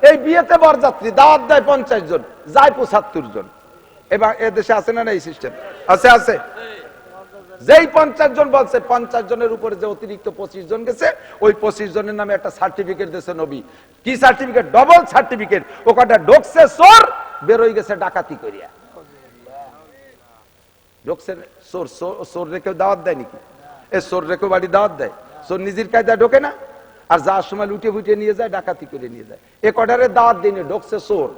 এই বিয়েতে বরযাত্রী দাওয়াত দেয় 50 জন, যায় 75 জন। এবার এদেশে আছে না এই সিস্টেম? আছে, আছে। যেই 50 জন বলছে, 50 জনের উপরে যে অতিরিক্ত 25 জন গেছে, ওই 25 জনের নামে একটা সার্টিফিকেট দিয়েছে নবী। কি সার্টিফিকেট? Double certificate. ও কটা ঢোকছে চোর, বেরোয় গেছে ডাকাতি করিয়া। ঢোকছে চোর, চোর রেখে দাওয়াত দেয় নাকি? এ চোর রেখে বাড়ি দাওয়াত দেয়? চোর নিজের কায়দা ঢোকে না, আর যাওয়ার সময় লুটিয়ে ফুটিয়ে নিয়ে যায়, ডাকাতি করে নিয়ে যায়। এ কটারে দাওয়াত দিনে ঢোকছে চোর।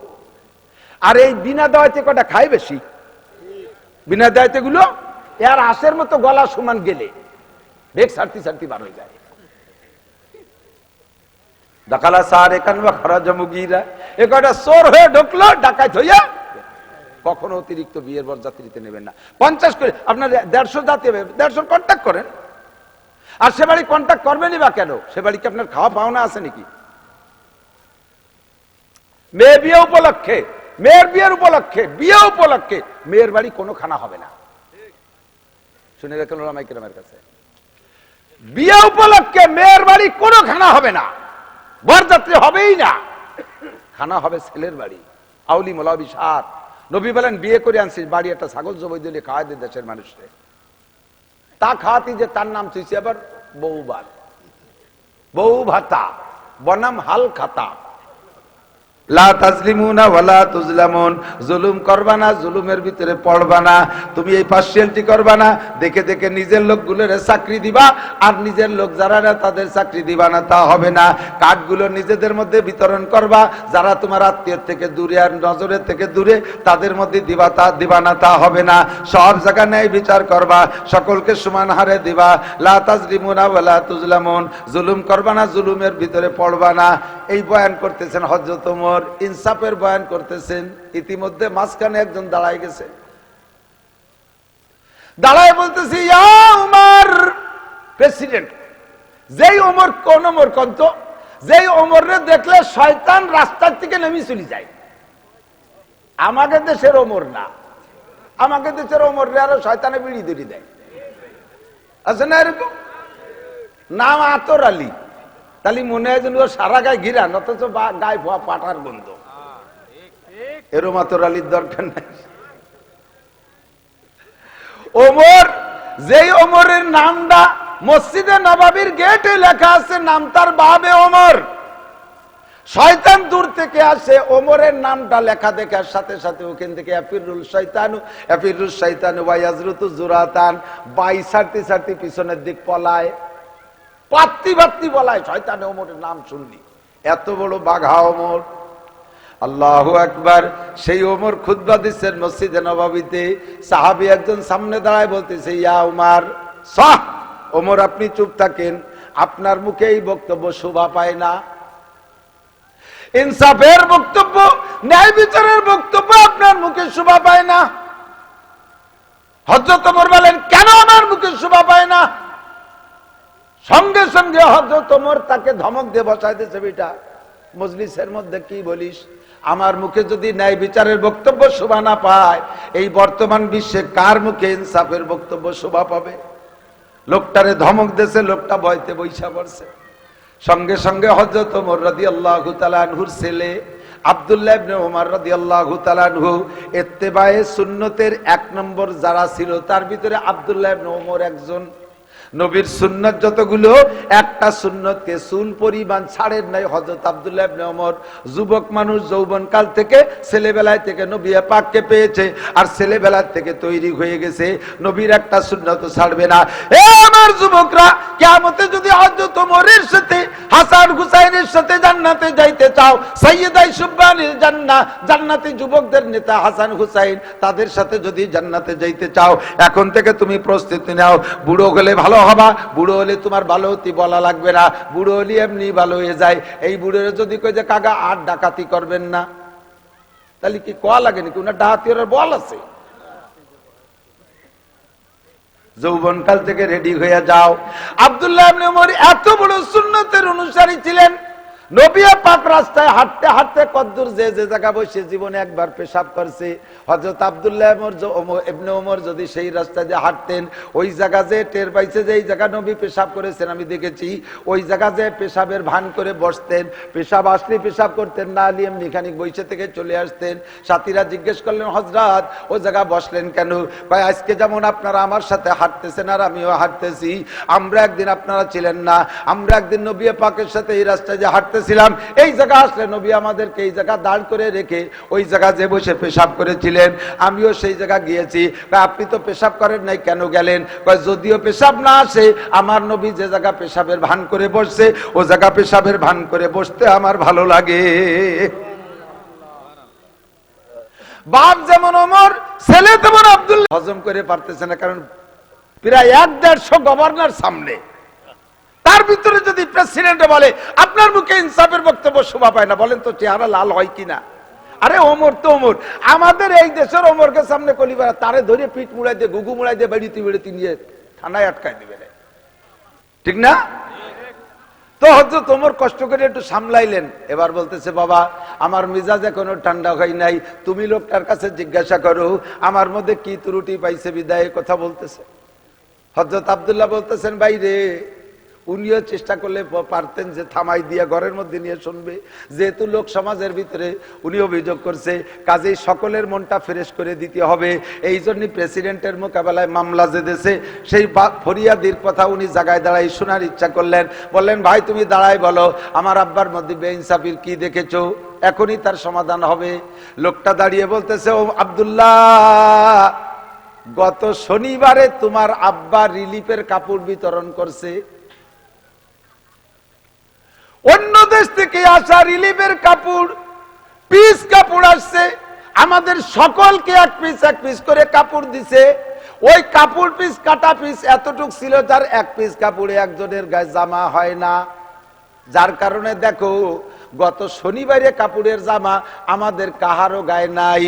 আর এই বিনা দাওয়াতে কটা খায় বেশি? বিনা দাওয়াতে গুলো এর হাঁসের মতো গলা সমান গেলে বেগ ছাড়তে ছাড়তে বার হয়ে যায়। ডাকালা সারে কানবা খরাজা মুগিরা, এ কটা চোর হয়ে ঢুকলো, ডাকাত হইয়া। কখনো অতিরিক্ত বিয়ের বরযাত্রীতে নেবেন না। 50 করে আপনার 150 জাতি হবে, 150 কন্ট্যাক্ট করেন। আর সে বাড়ি কন্ট্যাক্ট করবেনই বা কেন? সে বাড়িতে আপনার খাওয়া পাওনা আছে নাকি? মেয়ে বিয়ে উপলক্ষে, মেয়ের বিয়ের উপলক্ষে, বিয়ে উপলক্ষে মেয়ের বাড়ি কোনো খানা হবে না। শুনে রাখেন ওলামায়ে কেরামের কাছে, বিয়ে উপলক্ষে মেয়ের বাড়ি কোনো খানা হবে না, বরযাত্রী হবেই না। খানা হবে ছেলের বাড়ি। আউলি মোলাবি সাত নবী বলেন, বিয়ে করে আনছিস, বাড়ি একটা ছাগল জবাই দিলে খাওয়া দে দেশের মানুষকে। তা খাওয়াতি যে তার নাম তুইছে আবার বউবার, বউ ভাতা, বনাম হাল খাতা। লা তাজলিমুনা ওয়ালা তুজলামুন, জুলুম করবা না, জুলুমের ভিতরে পড়বা না। তুমি এই পার্সিয়ালিটি করবা না, দেখে দেখে নিজের লোকগুলোর চাকরি দিবা, আর নিজের লোক যারা না তাদের চাকরি দিবা না, তা হবে না। কার্ডগুলো নিজেদের মধ্যে বিতরণ করবা, যারা তোমার আত্মীয় থেকে দূরে আর নজরের থেকে দূরে তাদের মধ্যে দিবা, তা দিবা না, তা হবে না। সব জায়গা ন্যায় বিচার করবা, সকলকে সমান হারে দিবা। লা তাজলিমুনা ওয়ালা তুজলামুন, জুলুম করবা না, জুলুমের ভিতরে পড়বা না। এই বয়ান করতেছেন হযরত ওমর, ইনসাফের বয়ান করতেছেন। ইতিমধ্যে মাঝখানে একজন দাঁড়ায় গেছে, দাঁড়ায় বলতেছি, ইয়া উমর, প্রেসিডেন্ট। যেই ওমর, কোন ওমর কন্ত, যেই ওমরে দেখলে শয়তান রাস্তার থেকে নেমে চলে যায়। আমাদের দেশের ওমর না, আমাদের দেশের ওমর রে আরো শয়তানে বিড়ি ধরি দেয়, আছে না এরকম? নাম আতর আলী, তাহলে মনে হয় যেন সারা গায়ে ঘিরা, অথচ গায়ে ভুয়া পাটার গন্ধ। এরম আতর আলীর দরকার নাই। ওমর, যেই ওমরের নামটা মসজিদে নববীর গেটে লেখা আছে, নাম তার বাবে ওমর। শয়তান দূর থেকে আসে, ওমরের নামটা লেখা দেখার সাথে সাথে ওখান থেকে আফিরুল শয়তানু, আফিরুল শয়তানু ওয়া ইয়াজরুতু জুরাতান, বাই ছাড়তে ছাড়তে পিছনের দিক পলায়, পাত্তি বাত্তি বলায় শয়তানে ওমরের নাম শুনলি। এত বড় বাঘা ওমর, আল্লাহু আকবার। সেই ওমর খুতবা দিচ্ছেন মসজিদে নববীতে। সাহাবী একজন সামনে দাঁড়ায় বলতেছে, ইয়া উমার সাহ, ওমর আপনি চুপ থাকেন, আপনার মুখে এই বক্তব্য শোভা পায় না। ইনসাফের বক্তব্য, ন্যায় বিচারের বক্তব্য আপনার মুখে শোভা পায় না। হযরত ওমর বলেন, কেন আমার মুখে শোভা পায় না? সঙ্গে সঙ্গে হযরত ওমর তাকে ধমক দিয়ে বসাই দিয়েছে, বেটা মজলিসের মধ্যে কি বলিস? আমার মুখে যদি ন্যায় বিচারের বক্তব্য শোভা না পায়, এই বর্তমান বিশ্বে কার মুখে ইনসাফের বক্তব্য শোভা পাবে? লোকটারে ধমক দিয়েছে, লোকটা ভয়তে বৈশা পড়ছে। সঙ্গে সঙ্গে হযরত ওমর রাদিয়াল্লাহু তাআলা আনহুর ছেলে আব্দুল্লাহ ইবনে ওমর রাদিয়াল্লাহু তাআলা আনহু ইত্তেবায়ে সুন্নতের 1 নম্বর যারা ছিল, তার ভিতরে আব্দুল্লাহ ইবনে ওমর একজন। নবীর সুন্নাত যতগুলো, একটা সুন্নতকে চুল পরিমাণ ছাড়েন নাই হযরত আব্দুল্লাহ ইবনে ওমর। যুবক মানুষ, যৌবনকাল থেকে, ছেলেবেলায় থেকে নবী পাককে পেয়েছে, আর ছেলেবেলার থেকে তৈরি হয়ে গেছে, নবীর একটা সুন্নত ছাড়বে না। এ আমার যুবকরা, কিয়ামতে যদি হযরত ওমরের সাথে, হাসান হুসাইনের সাথে জান্নাতে যাইতে চাও, সাইয়্যিদাই সুবহানিল জান্নাহ, জান্নাতি যুবকদের নেতা হাসান হুসাইন, তাদের সাথে যদি জান্নাতে যাইতে চাও, এখন থেকে তুমি প্রস্তুতি নাও। বুড়ো হলে ভালো হবা, বুড়ো হলে তোমার ভালো হতে বলা লাগবে না, বুড়ো হলে এমনি ভালো হয়ে যায়। এই বুড়োর যদি কই যে কাকা আর ডাকাতি করবেন না, তাহলে কি কোয়া লাগে নাকি? ওনার ডাকাতির বল আছে। যৌবনকাল থেকে রেডি হয়ে যাও। আব্দুল্লাহ ইবনে ওমর এত বড় সুন্নতের অনুসারী ছিলেন, নবী পাক রাস্তায় হাঁটতে হাঁটতে কদ্দুর যে যে জায়গা বসে জীবনে একবার পেশাব করছে। হযরত আব্দুল্লাহ ইবনে ওমর যদি সেই রাস্তা দিয়ে হাঁটতেন, ওই জায়গা যে টের পাইছে যে এই জায়গা নবী পেশাব করেছেন আমি দেখেছি, ওই জায়গা যে পেশাবের ভান করে বসতেন, পেশাব আসলে পেশাব করতেন, না নিয়ে এমনি খানিক বইসে থেকে চলে আসতেন। সাথীরা জিজ্ঞেস করলেন, হযরত ওই জায়গা বসলেন কেন? কয় আজকে যেমন আপনারা আমার সাথে হাঁটতেছেন আর আমিও হাঁটতেছি, আমরা একদিন আপনারা ছিলেন না, আমরা একদিন নবী পাকের সাথে এই রাস্তায় যে হাঁটতেছিলাম, এই জায়গা আসলে নবী আমাদেরকে এই জায়গা দাঁড় করে রেখে ওই জায়গা যে বসে পেশাব করেছিলেন, আমিও সেই জায়গা গিয়েছি। আপনি তো পেশাব করেন নাই, কেন গেলেন? যদিও পেশাব না আসে, আমার নবী যে জায়গা পেশাবের ভান করে বসছে ও জায়গা পেশাবের ভান করে বসতে আমার ভালো লাগে। বাপ যেমন ওমর, ছেলে তেমন আব্দুল্লাহ। হজম করে পারতেছে না, কারণ প্রায় 1-150 গভর্নর সামনে, তার ভিতরে যদি প্রেসিডেন্ট বলে আপনার মুখে ইনসাফের বক্তব্য শোভা পায় না, বলেন তো চেহারা লাল হয় কিনা? আরে ওমর তো ওমর, আমাদের এই দেশের ওমরকে সামনে কলিবার তারে ধরে পিঠ মুড়াই দিয়ে গুগু মুড়াই দিয়ে বেড়িতে বেড়িতে নিয়ে থানায় আটকায় দিবে, ঠিক না? তো হযরত ওমর কষ্ট করে একটু সামলাইলেন। এবার বলতেছে, বাবা আমার মিজাজ এখনো ঠান্ডা হয় নাই, তুমি লোকটার কাছে জিজ্ঞাসা করো আমার মধ্যে কি ত্রুটি পাইছে বিদায় কথা বলতেছে। হযরত আব্দুল্লাহ বলতেছেন, ভাই রে, উনিও চেষ্টা করলে পারতেন যে থামাই দিয়ে ঘরের মধ্যে নিয়ে শুনবে, যেহেতু লোক সমাজের ভিতরে উনি অভিযোগ করছে, কাজেই সকলের মনটা ফ্রেশ করে দিতে হবে। এই জন্য প্রেসিডেন্টের মোকাবেলায় মামলা যে দেশে সেই ফরিয়াদির কথা উনি জায়গায় দাঁড়াই শোনার ইচ্ছা করলেন। বললেন, ভাই তুমি দাঁড়াই বলো আমার আব্বার মধ্যে বেইনসাফির কি দেখেছো, এখনই তার সমাধান হবে। লোকটা দাঁড়িয়ে বলতেছে, ও আব্দুল্লাহ, গত শনিবারে তোমার আব্বা রিলিফের কাপড় বিতরণ করছে, অন্য দেশ থেকে আসা রিলিফের কাপড়, পিস কাপড় আসছে, আমাদের সকলকে এক পিস করে কাপড় দিছে। ওই কাপড় পিস কাটা পিস এতটুক ছিল যার এক পিস কাপড়ে একজনের গায়ে জামা হয় না, যার কারণে দেখো গত শনিবারে কাপড়ের জামা আমাদের কাহারও গায়ে নাই।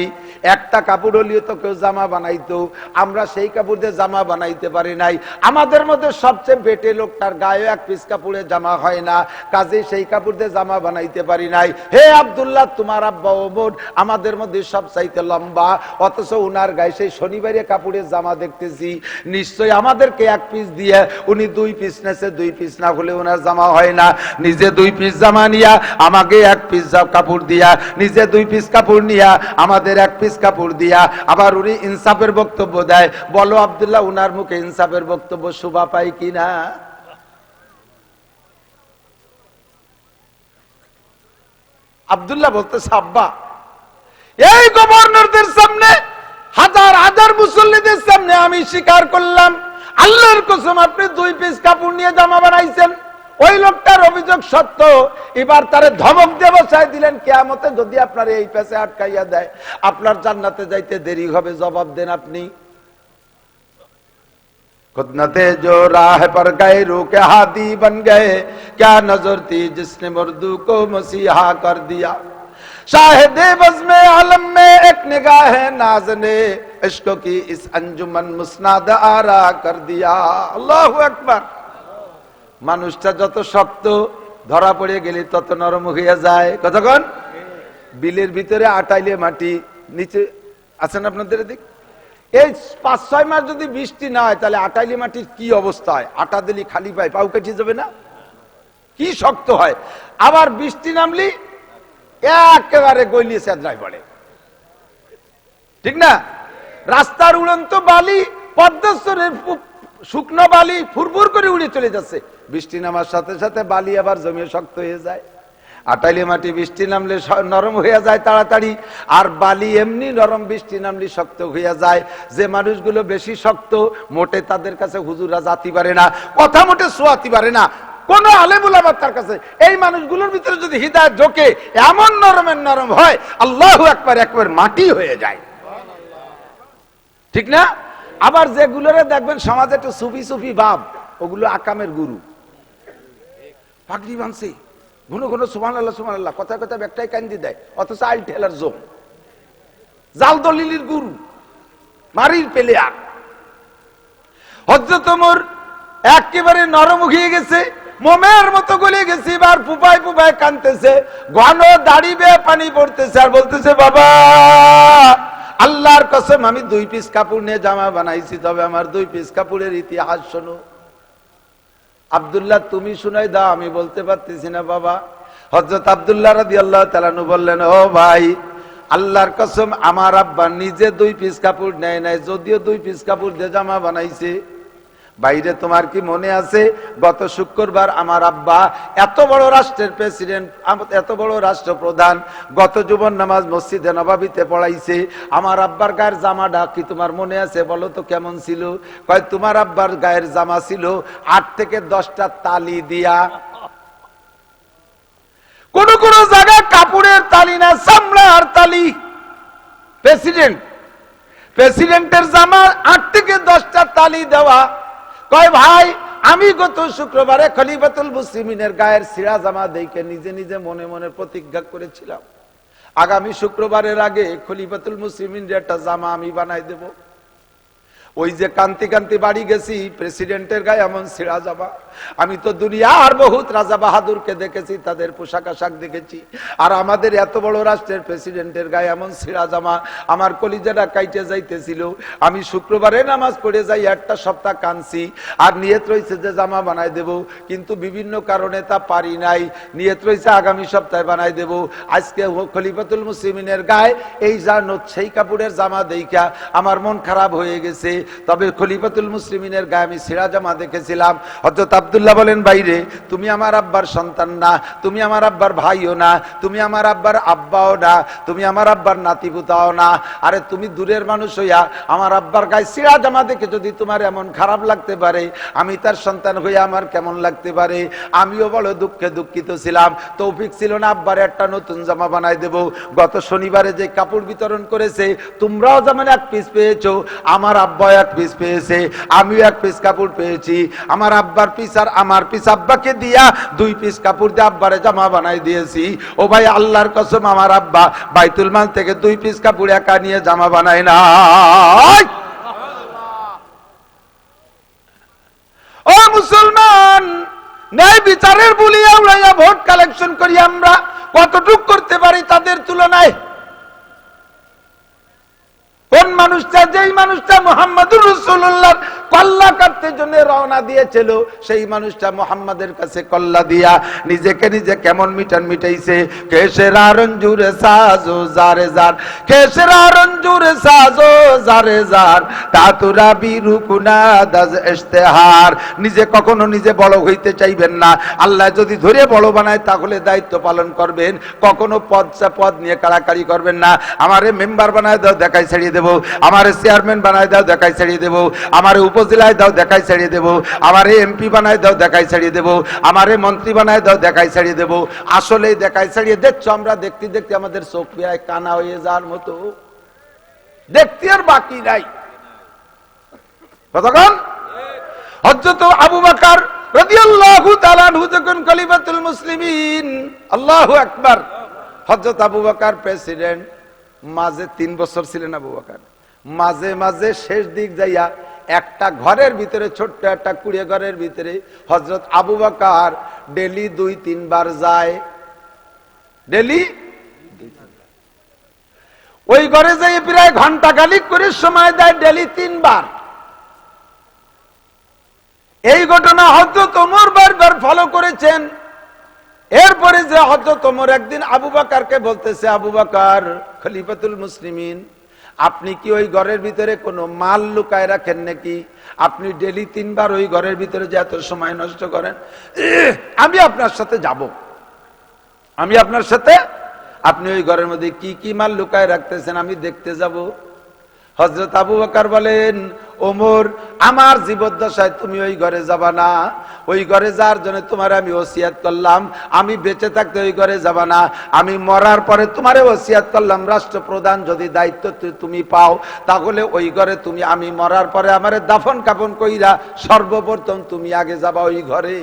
একটা কাপড় হলিও তো কেউ জামা বানাইতো, আমরা সেই কাপড় দিয়ে জামা বানাইতে পারি নাই। আমাদের মধ্যে সবচেয়ে বেটে লোকটার গায়ে এক পিস কাপড়ে জামা হয় না, কাজে সেই কাপড় দিয়ে জামা বানাইতে পারি নাই। হে আব্দুল্লাহ, তোমার আব্বা ওমর আমাদের মধ্যে সবচাইতে লম্বা, অথচ উনার গায়ে সেই শনিবারে কাপড়ের জামা দেখতেছি, নিশ্চয়ই আমাদেরকে এক পিস দিয়ে উনি 2 পিস নেছে, 2 পিস না হলে উনার জামা হয় না। নিজে 2 পিস জামা নিয়া আমাকে এক পিস কাপড় দিয়া, নিজে 2 পিস কাপড় নিয়া আমাদের এক পিস কাপড় দিয়া, আবার উনি ইনসাফের বক্তব্য দেয়। বলো আব্দুল্লাহ, উনার মুখে ইনসাফের বক্তব্য শোভা পায় কিনা? আব্দুল্লাহ বলতেছে, আব্বা এই গভর্নরদের সামনে, হাজার হাজার মুসল্লিদের সামনে আমি স্বীকার করলাম আল্লাহর কসম আপনি 2 পিস কাপড় নিয়ে জামা বানাইছেন। ওই লোকটার অভিযোগ সত্য, এবার তারে ধমক দিয়ে বসায় দিলেন, কিয়ামতে যদি আপনার এই পেছে আটকাইয়া দেয় আপনার জান্নাতে যাইতে দেরি হবে, জবাব দেন আপনি। खुदनते जो राह पर गए रूह के हादी बन गए, क्या नजर थी जिसने मर्दू को मसीहा कर दिया। शाहिदे बज़्मे आलम में एक निगाह नाज ने इश्क की इस अंजुमन मुस्नाद आरा कर दिया। अल्लाहु আকবার। মানুষটা যত শক্ত ধরা পড়ে গেলে তত নরম হয়ে যায়। কতক্ষণ? বিলের ভিতরে আটাইলে মাটি নিচে আছেন আপনাদের দিক, এই 5-6 মাস যদি বৃষ্টি না হয় তাহলে আটাইলি মাটির কি অবস্থা হয়? আটা দিলি খালি পায় পাও কেটে যাবে না? কি শক্ত হয়। আবার বৃষ্টি নামলি একেবারে গলিয়ে চেদরায় পড়ে, ঠিক না? রাস্তার উড়ন্ত বালি, পদ্মেশ্বরের শুকনো বালি ফুরফুর করে উড়ে চলে যাচ্ছে, বৃষ্টি নামার সাথে সাথে বালি আবার জমে শক্ত হয়ে যায়। আটাইলি মাটি বৃষ্টি নামলে নরম হয়ে যায় তাড়াতাড়ি, আর বালি এমনি নরম, বৃষ্টি নামলে শক্ত হয়ে যায়। যে মানুষগুলো বেশি শক্ত, মোটে তাদের কাছে হুজুরা জাতি পারে না, কথা মোটে শোয়াতে পারে না, কোন আলেমুল আমার তার কাছে। এই মানুষগুলোর ভিতরে যদি হিদায়াত ঢোকে, এমন নরমের নরম হয়, আল্লাহু আকবার, একবার মাটি হয়ে যায়, ঠিক না? আবার যেগুলোরে দেখবেন সমাজে একটু সুফি সুফি ভাব, ওগুলো আকামের গুরু, পাগড়ি বানছে, ঘন ঘন সুবহানাল্লাহ সুবহানাল্লাহ কথা কথা ব্যাগটাই কান্দি দেয়, অথচ আইল ঠেলার জম, জাল দলিলির গুরু, মারির প্লেয়ার। হযরত ওমর একেবারে নরম হয়ে গেছে, মোমের মতো গলে গেছি, এবার পুপায় পুপায় কানতেছে, ঘন দাড়ি বেয়ে পানি পড়তেছে আর বলতেছে, বাবা আল্লাহর কসম আমি 2 পিস কাপড় নিয়ে জামা বানাইছি, তবে আমার 2 পিস কাপড়ের ইতিহাস শোনো। আব্দুল্লাহ তুমি শুনাই দাও, আমি বলতে পারতেছি না বাবা। হযরত আব্দুল্লাহ রাদিয়াল্লাহু তাআলা আনহু বললেন, ও ভাই আল্লাহর কসম আমার আব্বা নিজে 2 পিস কাপড় নেয় নাই, যদিও 2 পিস কাপড় দিয়ে জামা বানাইছে। বাইরে তোমার কি মনে আছে গত শুক্রবার আমার আব্বা এত বড় রাষ্ট্রের প্রেসিডেন্ট, এত বড় রাষ্ট্রপ্রধান, গত জুমার নামাজ মসজিদে নববীতে পড়াইছে, আমার আব্বার গায়ের জামাটা কি তোমার মনে আছে বলো তো কেমন ছিল? কয় তোমার আব্বার গায়ের জামা ছিল 8 থেকে 10টা তালি দিয়া, কোন কোন জায়গায় কাপড়ের তালি না, চামড়ার তালি। প্রেসিডেন্টের জামা 8 থেকে 10টা তালি দেওয়া। কয় ভাই আমি গত শুক্রবারে খলিফাতুল মুসলিমিনের গায়ের ছিঁড়া জামা দেখে নিজে নিজে মনে মনে প্রতিজ্ঞা করেছিলাম, আগামী শুক্রবারের আগে খলিফাতুল মুসলিমিনের একটা জামা আমি বানাই দেব। ওই যে কান্তি কান্তি বাড়ি গেছি, প্রেসিডেন্টের গায়ে এমন ছিঁড়া জামা। আমি তো দুনিয়ার বহুত রাজা বাহাদুরকে দেখেছি, তাদের পোশাক আশাক দেখেছি, আর আমাদের এত বড় রাষ্ট্রের প্রেসিডেন্টের গায়ে এমন ছিঁড়া জামা, আমার কলিজাটা কাইটে যাইতেছিল। আমি শুক্রবারে নামাজ পড়ে যাই, একটা সপ্তাহ কাঁদছি, আর নিয়ত রয়েছে যে জামা বানাই দেব, কিন্তু বিভিন্ন কারণে তা পারি নাই। নিয়ত রয়েছে আগামী সপ্তাহে বানাই দেব। আজকে খলিফাতুল মুসলিমিনের গায়ে এই সেই কাপড়ের জামা দেখা আমার মন খারাপ হয়ে গেছে। তবে খলিফাতুল মুসলিমিনের গায়ে আমি ছিঁড়া জামা দেখেছিলাম। হযরত আব্দুল্লাহ বলেন, বাইরে তুমি আমার আব্বার সন্তান না, তুমি আমার আব্বার ভাইও না, তুমি আমার আব্বার আব্বাও না, তুমি আমার আব্বার নাতিপুতাও না। আরে তুমি দূরের মানুষ হইয়া আমার আব্বার গায়ে ছিঁড়া জামা দেখে যদি তোমার এমন খারাপ লাগতে পারে, আমি তার সন্তান হইয়া আমার কেমন লাগতে পারে? আমিও বড় দুঃখে দুঃখিত ছিলাম। তৌফিক ছিল না আব্বার একটা নতুন জামা বানাই দেব। গত শনিবারে যে কাপড় বিতরণ করেছে, তোমরাও যেমন 1 পিস পেয়েছো, আমার আব্বা 1 পিস পেয়েছে, আমিও 1 পিস কাপড় পেয়েছি। আমার আব্বার পিস আর আমার পিস আব্বাকে দিয়া 2 পিস কাপড় দিয়ে আব্বারে জামা বানাই দিয়েছি। ও ভাই আল্লাহর কসম আমার আব্বা বাইতুল মাল থেকে 2 পিস কাপড় একা নিয়ে জামা বানায় না। ও মুসলমান, ন্যায় বিচারের বলিয়া উড়াইয়া ভোট কালেকশন করি আমরা কতটুক করতে পারি তাদের তুলনায়? কোন মানুষটা, যেই মানুষটা মুহাম্মদুর রাসূলুল্লাহর কল্লা কাটতে জন্য রওনা দিয়েছিল, সেই মানুষটা মুহাম্মাদের কাছে কল্লা দিয়া নিজেকে নিজে কেমন মিটাইছে। কেশরা রঞ্জুরে সাজো জারে জার, কেশরা রঞ্জুরে সাজো জারে জার, তাতুরা বিরুকুনা দাজ ইশতেহার। নিজে কখনো নিজে বড় হইতে চাইবেন না। আল্লাহ যদি ধরে বড় বানায় তাহলে দায়িত্ব পালন করবেন, কখনো পদ নিয়ে কাড়াকাড়ি করবেন না। আমারে মেম্বার বানায় দাও, দেখাই ছেড়ে দেব। আমারে চেয়ারম্যান বানায় দাও, দেখাই ছেড়ে দেব। আমারে উপজেলায় দাও, দেখাই ছেড়ে দেব। আমারে এমপি বানায় দাও, দেখাই ছেড়ে দেব। আমারে মন্ত্রী বানায় দাও, দেখাই ছেড়ে দেব। আসলেই দেখাই ছাড়িয়ে দেখছো, আমরা দেখতে দেখতে আমাদের চোখ পেয়ে কানা হয়ে যাওয়ার মতো, দেখতে আর বাকি নাই। কতক্ষণ হযরত আবু বকর রাদিয়াল্লাহু তাআলা আনহু যখন খলিফাতুল মুসলিমিন, আল্লাহু আকবার, হযরত আবু বকর প্রেসিডেন্ট, মাঝে 3 বছর ছিলেন আবু বকর। মাঝে মাঝে শেষ দিক যাইয়া একটা ঘরের ভিতরে, ছোট্ট একটা কুড়িয়ে ঘরের ভিতরে হযরত আবু বকর ডেলি 2-3 বার যায়। ডেলি ওই ঘরে যাই প্রায় ঘন্টা খানিক করে সময় দেয়, ডেলি 3 বার। এই ঘটনা হযরত ওমর বারবার ফলো করেছেন। এরপরে যে হযরত ওমর একদিন আবু বকরকে বলতেছে, আবু বকর খলিফাতুল মুসলিমিন, আপনি কি ওই ঘরের ভিতরে কোনো মাল লুকায় রাখেন নাকি? আপনি ডেলি 3 বার ওই ঘরের ভিতরে যে এত সময় নষ্ট করেন, আমি আপনার সাথে যাব, আমি আপনার সাথে, আপনি ওই ঘরের মধ্যে কি কি মাল লুকায় রাখতেছেন আমি দেখতে যাব। হযরত আবু বকর বলেন, ওমর আমার জীবদ্দশায় তুমি ওই ঘরে যাবা না। ওই ঘরে যাওয়ার জন্য তোমার আমি ওসিয়াত করলাম, আমি বেঁচে থাকতে ওই ঘরে যাবা না। আমি মরার পরে তোমারে ওসিয়াত করলাম, রাষ্ট্রপ্রধান যদি দায়িত্ব তুমি পাও, তাহলে ওই ঘরে তুমি, আমি মরার পরে আমারে দাফন কাফন কইরা সর্বপ্রথম তুমি আগে যাবা ওই ঘরে।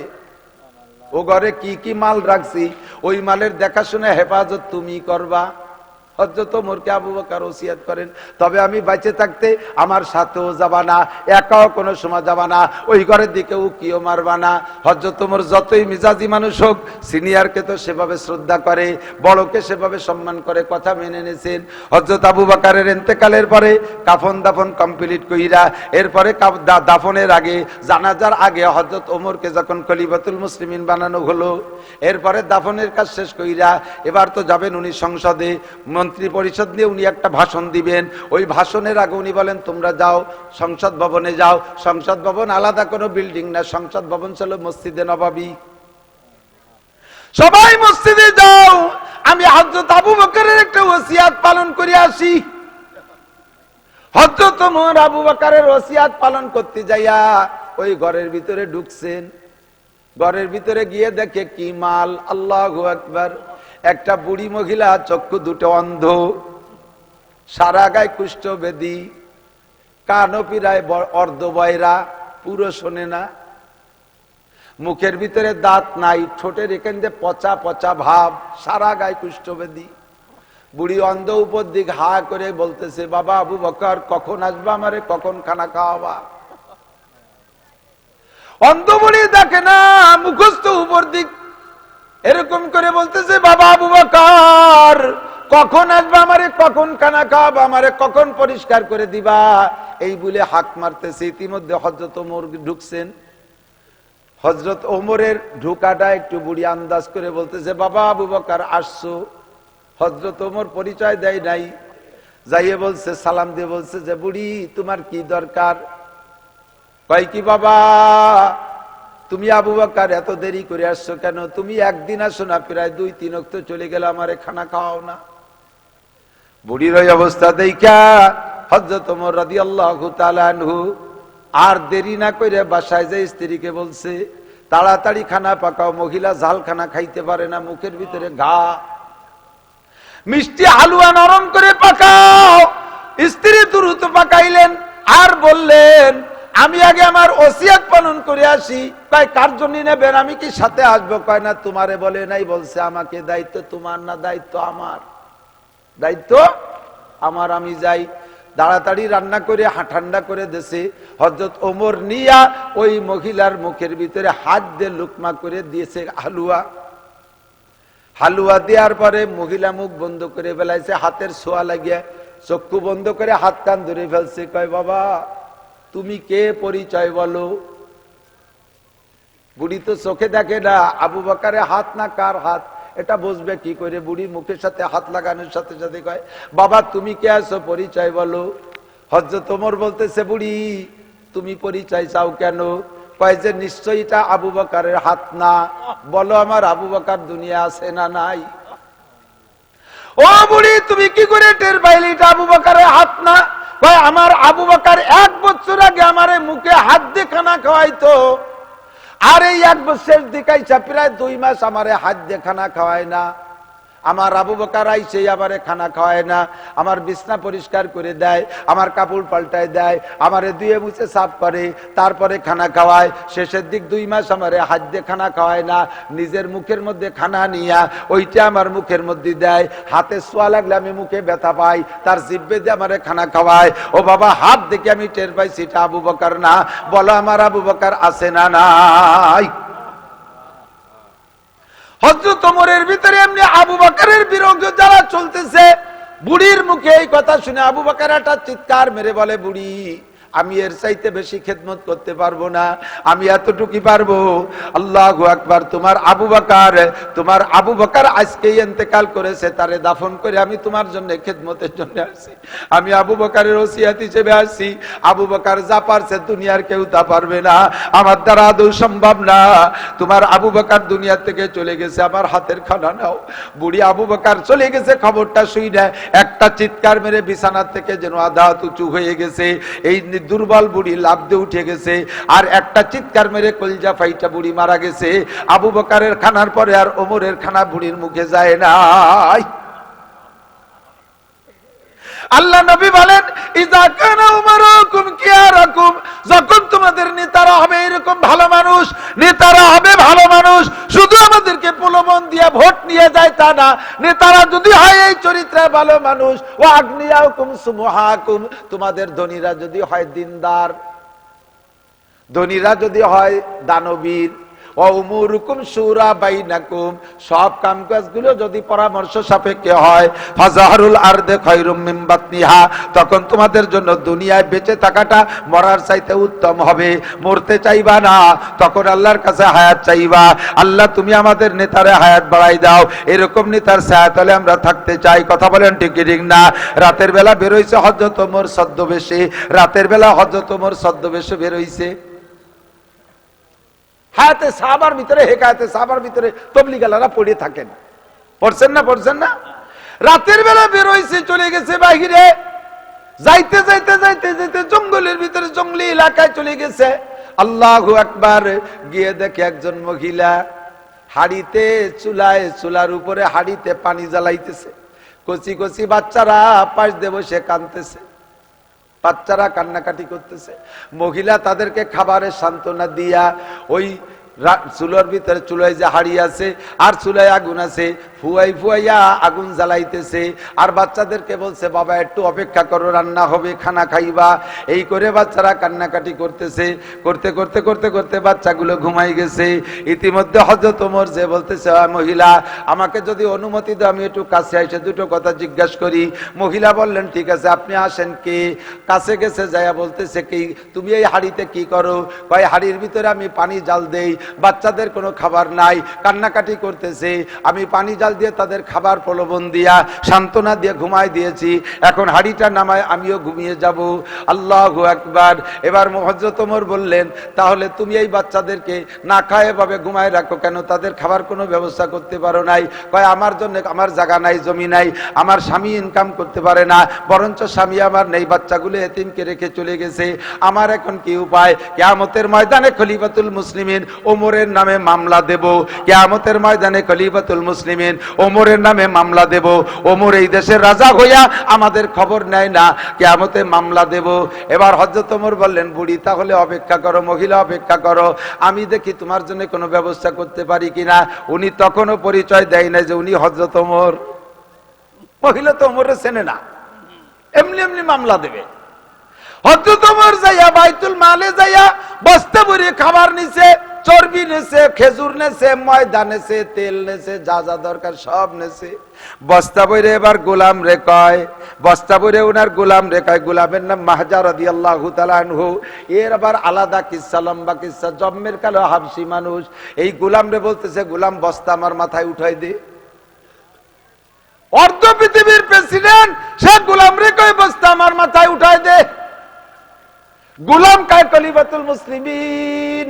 ও ঘরে কি কি মাল রাখছি, ওই মালের দেখাশোনা হেফাজত তুমি করবা। হযরত ওমরকে আবু বকর ওসিয়ত করেন, তবে আমি বেঁচে থাকতে আমার সাথেও যাবা না, একাও কোনো সময় যাবা না, ওই ঘরের দিকে উকিও মারবা না। হযরত ওমর যতই মিজাজি মানুষ হোক, সিনিয়রকে তো সেভাবে শ্রদ্ধা করে, বড়কে সেভাবে সম্মান করে, কথা মেনে নিয়েছেন। হযরত আবু বকরের ইন্তেকালের পরে কাফন দাফন কমপ্লিট কইরা, এরপরে দাফনের আগে, জানাজার আগে হযরত ওমরকে যখন খলিফাতুল মুসলিমিন বানানো হলো, এরপরে দাফনের কাজ শেষ কইরা এবার তো যাবেন উনি সংসদে, মন্ত্রী পরিষদ নিয়ে উনি একটা ভাষণ দিবেন। ওই ভাষণের আগে উনি বলেন, তোমরা যাও সংসদ ভবনে যাও। সংসদ ভবন আলাদা কোনো বিল্ডিং না, সংসদ ভবন ছিল মসজিদে নববী। সবাই মসজিদে যাও, আমি হযরত আবু বকরের একটা ওসিয়াত পালন করে আসি। হযরত ওমর আবু বকরের ওসিয়াত পালন করতে যাইয়া ওই ঘরের ভিতরে ঢুকছেন। ঘরের ভিতরে গিয়ে দেখে কি মাল, আল্লাহু আকবার, একটা বুড়ি মহিলা, চক্ষু দুটো অন্ধ, সারা গায়ে কুষ্ঠবেদী, কানও পিরায় অর্ধবয়রা, পুরো শোনে না, মুখের ভিতরে দাঁত নাই, ঠোঁটের এখান দিয়ে পচা পচা ভাব, সারা গায়ে কুষ্ঠবেদী। বুড়ি অন্ধ উপর দিক হা করে বলতেছে, বাবা আবু বকর কখন আসবা, আমারে কখন খানা খাওয়াবা? অন্ধ বুড়ি দেখে না, মুখস্থ উপর দিক এরকম করে বলতেছে, বাবা আবু বকর কখন আসবা, আমারে কখন খানা খাওয়াবা, আমারে কখন পরিষ্কার করে দিবা, এই বলে হাক মারতেছে। ইতিমধ্যে হযরত ওমর ঢুকছেন। হযরত ওমরের ঢুকাটা একটু বুড়ি আন্দাজ করে বলতেছে, বাবা আবু বকর আসছো। হযরত ওমর পরিচয় দেয় নাই, যাইয়ে বলছে, সালাম দিয়ে বলছে যে, বুড়ি তোমার কি দরকার? কয় কি বাবা, তুমি আবু বকর এত দেরি করে আসছো কেন? তুমি একদিন আসো না, প্রায় 2-3 ওয়াক্ত চলে গেল, আমারে খানা খাওয়াও না। বুড়ির ওই অবস্থা দেইখা হযরত ওমর রাদিয়াল্লাহু তাআলা আনহু আর দেরি না করে বাসায় যে স্ত্রীকে বলছে, তাড়াতাড়ি খানা পাকাও, মহিলা ঝাল খানা খাইতে পারে না, মুখের ভিতরে ঘা, মিষ্টি হালুয়া নরম করে পাকাও। স্ত্রী দ্রুত পাকাইলেন আর বললেন, আমি আগে আমার ওসিয়ত পালন করে আসি। কয় কার জন্য নেবেন, আমি কি সাথে আসবো? কয় না, তোমারে বলে নাই, বলছে আমাকে। দায়িত্ব তোমার না, দায়িত্ব আমার, দায়িত্ব আমার, আমি যাই। তাড়াতাড়ি রান্না করে ঠান্ডা করে দেশে হযরত ওমর নিয়া ওই মহিলার মুখের ভিতরে হাত দিয়ে লুকমা করে দিয়েছে হালুয়া। হালুয়া দেওয়ার পরে মহিলা মুখ বন্ধ করে ফেলাইছে, হাতের ছোঁয়া লাগিয়ে চক্ষু বন্ধ করে হাত কান ধরে ফেলছে। কয় বাবা তুমি কে, পরিচয় বলো। বুড়ি তো চোখে দেখে না আবু বকরের হাত না কার হাত, এটা বুঝবে কি করে? বুড়ি মুখের সাথে হাত লাগানোর সাথে সাথে কয়, বাবা তুমি কে আছো, পরিচয় বলো। হযরত ওমর বলতেছে, বুড়ি তুমি পরিচয় চাও কেন? কয় যে নিশ্চয়ই এটা আবু বকরের হাত না, বলো আমার আবু বকর দুনিয়া আছে না নাই? ও বুড়ি তুমি কি করে টের পাইলে এটা আবু বকরের হাত না? কয় আমার আবু বকর 1 বছর আগে আমারে মুখে হাত দিয়ে খানা খাওয়াইতো, আর এই 1 বছর দিকাইছা প্রায় 2 মাস আমারে হাত দিয়ে খানা খাওয়ায় না। আমার আবু বকর আইছে আমারে খানা খাওয়ায় না, আমার বিছনা পরিষ্কার করে দেয়, আমার কাপড় পাল্টায় দেয়, আমারে ধুয়ে মুছে সাফ করে, তারপরে খানা খাওয়ায়। শেষের দিক 2 মাস আমারে হাত দিয়ে খানা খাওয়ায় না, নিজের মুখের মধ্যে খানা নিয়া ওইটা আমার মুখের মধ্যে দেয়। হাতে ছোঁয়া লাগলে আমি মুখে ব্যথা পাই, তার জিহ্বে দিয়ে আমারে খানা খাওয়ায়। ও বাবা হাত দেখে আমি টের পাইছি এটা আবু বকর না, বলো আমার আবু বকর আছে না নাই? হযরত ওমরের ভিতরে এমনি আবু বকরের বিরোধী যারা চলতেছে, বুড়ির মুখে এই কথা শুনে আবু বকর একটা চিৎকার মেরে বলে, বুড়ি আমি এর চাইতে বেশি খেদমত করতে পারবো না, আমি এতটুকুই পারবো। আল্লাহু আকবার। তোমার আবু বকর আজকেই ইন্তেকাল করেছে, তারে দাফন করে আমি তোমার জন্য খেদমতের জন্য আসছি। আমি আবু বকরের ওসিয়ত হিসেবে আসছি। আবু বকর যা পারছে দুনিয়ার কেউ তা পারবে না, আমার দ্বারা আদৌ সম্ভব না। তোমার আবু বকর দুনিয়া থেকে চলে গেছে, আমার হাতের খানা নাও। বুড়ি আবু বকর চলে গেছে খবরটা শুনে একটা চিৎকার মেরে বিছানা থেকে যেন আধা উঁচু হয়ে গেছে। এই দুর্বল বুড়ি লাফ দিয়ে উঠে গেছে, আর একটা চিৎকার মেরে কলিজা ফাইটা বুড়ি মারা গেছে। আবু বকরের খানার পরে আর ওমরের খানা বুড়ির মুখে যায় নাই। আল্লাহ নবী বলেন, ইযা কানা উমারুকুম কিয়ারাকুম, যখন তোমাদের নেতারা হবে এরকম ভালো মানুষ, নেতারা হবে ভালো মানুষ, শুধু আমাদেরকে প্রলোভন দিয়ে ভোট নিয়ে যায় তা না, নেতারা যদি হয় এই চরিত্রের ভালো মানুষ, ওয়া আগনিয়াকুম সুমহাকুম, তোমাদের ধনীরা যদি হয় দিনদার, ধনীরা যদি হয় দানবীর, ওয়াউমুরুকুম শুরা বাইনাকুম, সব কামকাজগুলো যদি পরামর্শ সাপেক্ষে হয়, ফাজাহারুল আরদে খায়রুম মিন বাতনিহা, তখন তোমাদের জন্য দুনিয়ায় বেঁচে থাকাটা মরার চাইতে উত্তম হবে। মরতে চাইবা না, তখন আল্লাহর কাছে হায়াত চাইবা, আল্লাহ তুমি আমাদের নেতারে হায়াত বাড়াই দাও, এরকম নেতার ছায়াতলে আমরা থাকতে চাই। কথা বলেন ঠিক কি ঠিক না? রাতের বেলা বেরোইছে হযরত ওমর ছদ্মবেশে, রাতের বেলা হযরত ওমর ছদ্মবেশে বেরোইছে। হায়াতে সাহাবার ভিতরে, হেকায়াতে সাহাবার ভিতরে তবলিগালারা পড়ে থাকেন, পড়ছেন না? পড়ছেন না? রাতের বেলা বের হইছে, চলে গেছে বাহিরে, যাইতে যাইতে যাইতে যাইতে জঙ্গলের ভিতরে, জঙ্গলি এলাকায় চলে গেছে। আল্লাহু আকবার, গিয়ে দেখে একজন মহিলা হাড়িতে চুলায়, চুলার উপরে হাড়িতে পানি জ্বালাইতেছে। কচি কচি বাচ্চারা পাশ দিয়ে বসে কাঁদতেছে, বাচ্চারা কান্নাকাটি করতেছে। মহিলা তাদেরকে খাবারের সান্ত্বনা দিয়া ওই চুলার ভিতরে, চুলায় যে হাড়ি আছে আর চুলায় আগুন আছে, ফুয়াই ফুয়াইয়া আগুন জ্বালাইতেছে, আর বাচ্চাদেরকে বলছে বাবা একটু অপেক্ষা করো, রান্না হবে, খানা খাইবা। এই করে বাচ্চারা কান্নাকাটি করতেছে। করতে করতে করতে করতে বাচ্চাগুলো ঘুমাই গেছে। ইতিমধ্যে হযরত ওমর যে বলতেছে, মহিলা আমাকে যদি অনুমতি দাও আমি একটু কাছে এসে দুটো কথা জিজ্ঞাসা করি। মহিলা বললেন ঠিক আছে, আপনি আসেন। কে? কাছে গেছে, যাইয়া বলতেছে কি তুমি এই হাড়িতে কি করো? কয় হাড়ির ভিতরে আমি পানি জাল দেই, বাচ্চাদের কোনো খাবার নাই, কান্নাকাটি করতেছে, আমি পানি জাল দিয়ে তাদের খাবার প্রলোভন দিয়া সান্ত্বনা দিয়ে ঘুমাই দিয়েছি, এখন হাড়িটা নামায় আমিও ঘুমিয়ে যাব। আল্লাহু আকবার। এবার হযরত ওমর বললেন, তাহলে তুমি এই বাচ্চাদেরকে না খায় এভাবে ঘুমায় রাখো কেন? তাদের খাবার কোনো ব্যবস্থা করতে পারো নাই? কয় আমার জন্য আমার জায়গা নাই, জমি নাই, আমার স্বামী ইনকাম করতে পারে না, বরঞ্চ স্বামী আমার নেই, বাচ্চাগুলো এতিমকে রেখে চলে গেছে, আমার এখন কি উপায়? কিয়ামতের ময়দানে খলিফাতুল মুসলিমিন ওমরের নামে মামলা দেব, কিয়ামতের ময়দানে খলিফাতুল মুসলিমিন ওমরের নামে মামলা দেব, ওমর এই দেশের রাজা হইয়া আমাদের খবর নেয় না, কিয়ামতে মামলা দেব। এবার হযরত ওমর বললেন, বুড়ি তাহলে অপেক্ষা করো, মহিলা অপেক্ষা করো, আমি দেখি তোমার জন্য কোনো ব্যবস্থা করতে পারি কিনা। উনি তখনও পরিচয় দেয় না যে উনি হযরত ওমর। মহিলা তো ওমরে চেনে না, এমনি এমনি মামলা দেবে। হযরত ওমর যাইয়া বাইতুল মালে যাইয়া বস্তা ভরে খাবার নিছে, চর্বি নেছে, খেজুর নেছে, ময়দা নেছে, তেল নেছে, যা যা দরকার সব নেছে। বস্তা বইরে এবার গোলাম রে কয়, বস্তা বইরে উনার গোলাম রে কয়, গোলামের নাম মাহজা রাদিয়াল্লাহু তাআলা আনহু। এর আবার আলাদা কিসসা, লম্বা কিসসা, জম্মের কালো হাবশি মানুষ। এই গোলাম রে বলতেছে, গোলাম বস্তা আমার মাথায় উঠাই দে। অর্ধ পৃথিবীর প্রেসিডেন্ট সে গোলাম রে কয় বস্তা আমার মাথায় উঠাই দে। গোলাম কয়, খলিফাতুল মুসলিমিন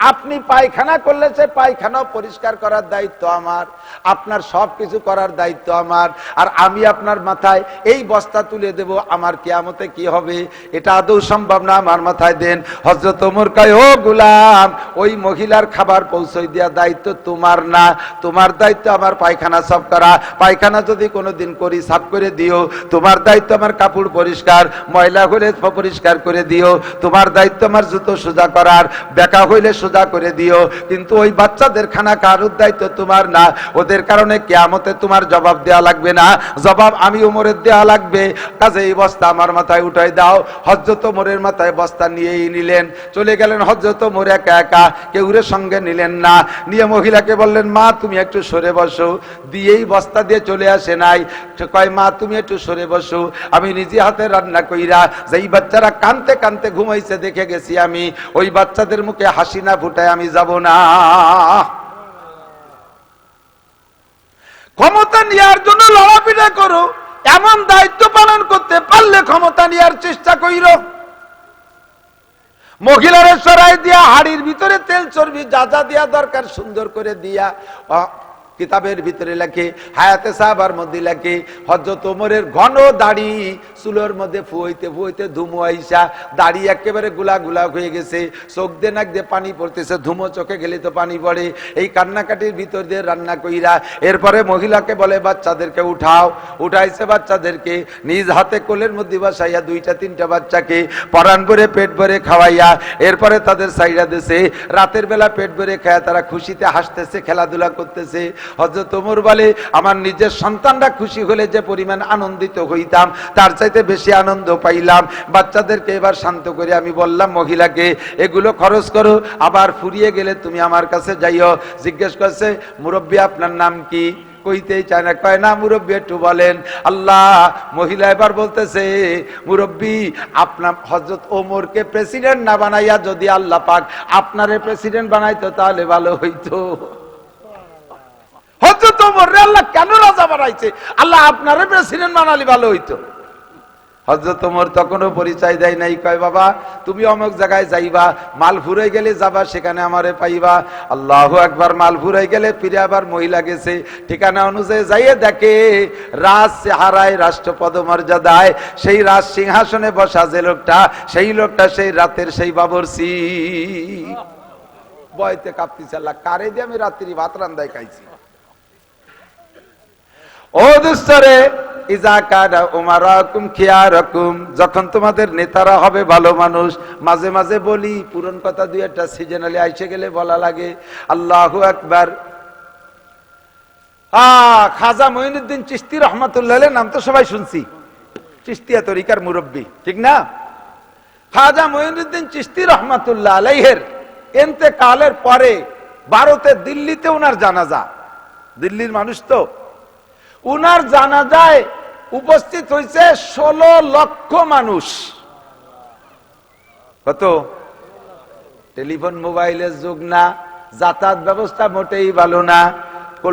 আপনি পায়খানা করলে সে পায়খানা পরিষ্কার করার দায়িত্ব আমার, আপনার সবকিছু করার দায়িত্ব আমার, আর আমি আপনার মাথায় এই বস্তা তুলে দেব, আমার কিয়ামতে কি হবে? এটা আদৌ সম্ভব না, আমার মাথায় দেন। হযরত ওমর কয়, ও গোলাম, ওই মহিলার খাবার পৌঁছাই দেওয়ার দায়িত্ব তোমার না, তোমার দায়িত্ব আমার পায়খানা সাফ করা। পায়খানা যদি কোনোদিন করি সাফ করে দিও। তোমার দায়িত্ব আমার কাপড় পরিষ্কার, ময়লা হলে পরিষ্কার করে দিও। তোমার দায়িত্ব আমার জুতো সোজা করার, বেকা হইলে সোজা করে দিও। কিন্তু ওই বাচ্চাদের খানা খাওয়ার দায়িত্ব তোমার না, ওদের কারণে কিয়ামতে তোমার জবাব দেওয়া লাগবে না, জবাব আমি ওমরের দেওয়া লাগবে। কাজে এই বস্তা আমার মাথায় উঠাই দাও। হযরত ওমরের মাথায় বস্তা নিয়েই নিলেন, চলে গেলেন হযরত ওমর একা একা, কেউরে সঙ্গে নিলেন না। নিয়ে মহিলাকে বললেন, মা তুমি একটু সরে বসো। দিয়েই বস্তা দিয়ে চলে আসে নাই, কয় মা তুমি একটু সরে বসো, আমি নিজে হাতে রান্না কইরা যেই বাচ্চারা কানতে কানতে ঘুমাইছে দেখে গেছি আমি, ওই বাচ্চাদের মুখে হাসি না ফুটায় আমি যাব না। ক্ষমতা নেওয়ার জন্য লড়াপিটা করো, এমন দায়িত্ব পালন করতে পারলে ক্ষমতা নেওয়ার চেষ্টা কইর। মহিলারে সরাই দিয়া হাড়ির ভিতরে তেল চর্বি যা যা দেওয়া দরকার সুন্দর করে দিয়া কিতাবের ভিতরে লেখে, হায়াতে সাহাবার মধ্যে লেখে, হযরত ওমরের ঘন দাড়ি চুলের মধ্যে ফুয়াইতে ফুয়াইতে ধুমো আইসা দাড়ি একেবারে গুলা গুলা হয়ে গেছে, চোখ দিয়ে নাক দিয়ে পানি পড়তেছে, ধুমো চোখে গেলে তো পানি পড়ে। এই কান্নাকাটির ভিতর দিয়ে রান্না কইরা এরপরে মহিলাকে বলে বাচ্চাদেরকে উঠাও। উঠাইছে বাচ্চাদেরকে, নিজ হাতে কোলের মধ্যে বসাইয়া 2-3টা বাচ্চাকে পরান ভরে পেট ভরে খাওয়াইয়া এরপরে তাদের সাইডা দিছে। রাতের বেলা পেট ভরে খায় তারা খুশিতে হাসতেছে, খেলাধুলা করতেছে। হযরত ওমর বলে, আমার নিজের সন্তানরা খুশি হলে যে পরিমাণ আনন্দিত হইতাম তার চাইতে বেশি আনন্দ পাইলাম। বাচ্চাদেরকে এবার শান্ত করে আমি বললাম মহিলাকে, এগুলো খরচ করো, আবার ফুরিয়ে গেলে তুমি আমার কাছে যাইও। জিজ্ঞেস করছে, মুরব্বী আপনার নাম কি? কইতেই চায় না, কয় না মুরব্বী একটু বলেন। আল্লাহ, মহিলা এবার বলতেছে, মুরব্বী আপনার হযরত ওমরকে প্রেসিডেন্ট না বানাইয়া যদি আল্লাহ পাক আপনারে প্রেসিডেন্ট বানাইতো তাহলে ভালো হইতো। হযরত ওমর রে আল্লাহ কেন রাজা বানাইছে? আল্লাহ আপনারে প্রেসিডেন্ট বানালি ভালো হইতো। হযরত ওমর তখনও পরিচয় দেয় নাই, কয় বাবা তুমি অমুক জায়গায় যাইবা, মাল ফুরাই গেলে যাবা, সেখানে আমারে পাইবা। আল্লাহু আকবার। মাল ফুরাই গেলে ফিরে আবার মহিলা গেছে, ঠিকানা অনুযায়ী যাইয়ে দেখে রাজ চেহারায় রাষ্ট্র পদমর্যাদায় সেই রাজ সিংহাসনে বসা যে লোকটা, সেই লোকটা সেই রাতের সেই বাবরসি। বয়তে কাঁপতিছে, আল্লাহ কারে দিয়ে আমি রাত্রি ভাত রান্দায় খাইছি। ও দুস্তরে, যখন তোমাদের নেতারা হবে ভালো মানুষ, মাঝে মাঝে বলি পুরন কথা, 2-1টা সিজনালি আইসে গেলে বলা লাগে। আল্লাহু আকবার। খাজা মঈনুদ্দিন চিশতি রহমাতুল্লাহ আলাইহির নাম তো সবাই শুনছি, চিশতিয়া তরিকার মুরব্বী, ঠিক না? খাজা মঈনুদ্দিন চিশতি রহমাতুল্লাহ আলাইহির ইন্তেকালের পরে ভারতে দিল্লিতে উনার জানাজা, দিল্লির মানুষ তো, উনার জানাজায় উপস্থিত হয়েছে 16 লক্ষ মানুষ। কত? টেলিফোন মোবাইলের যুগ না, যাতায়াত ব্যবস্থা মোটেই ভালো না,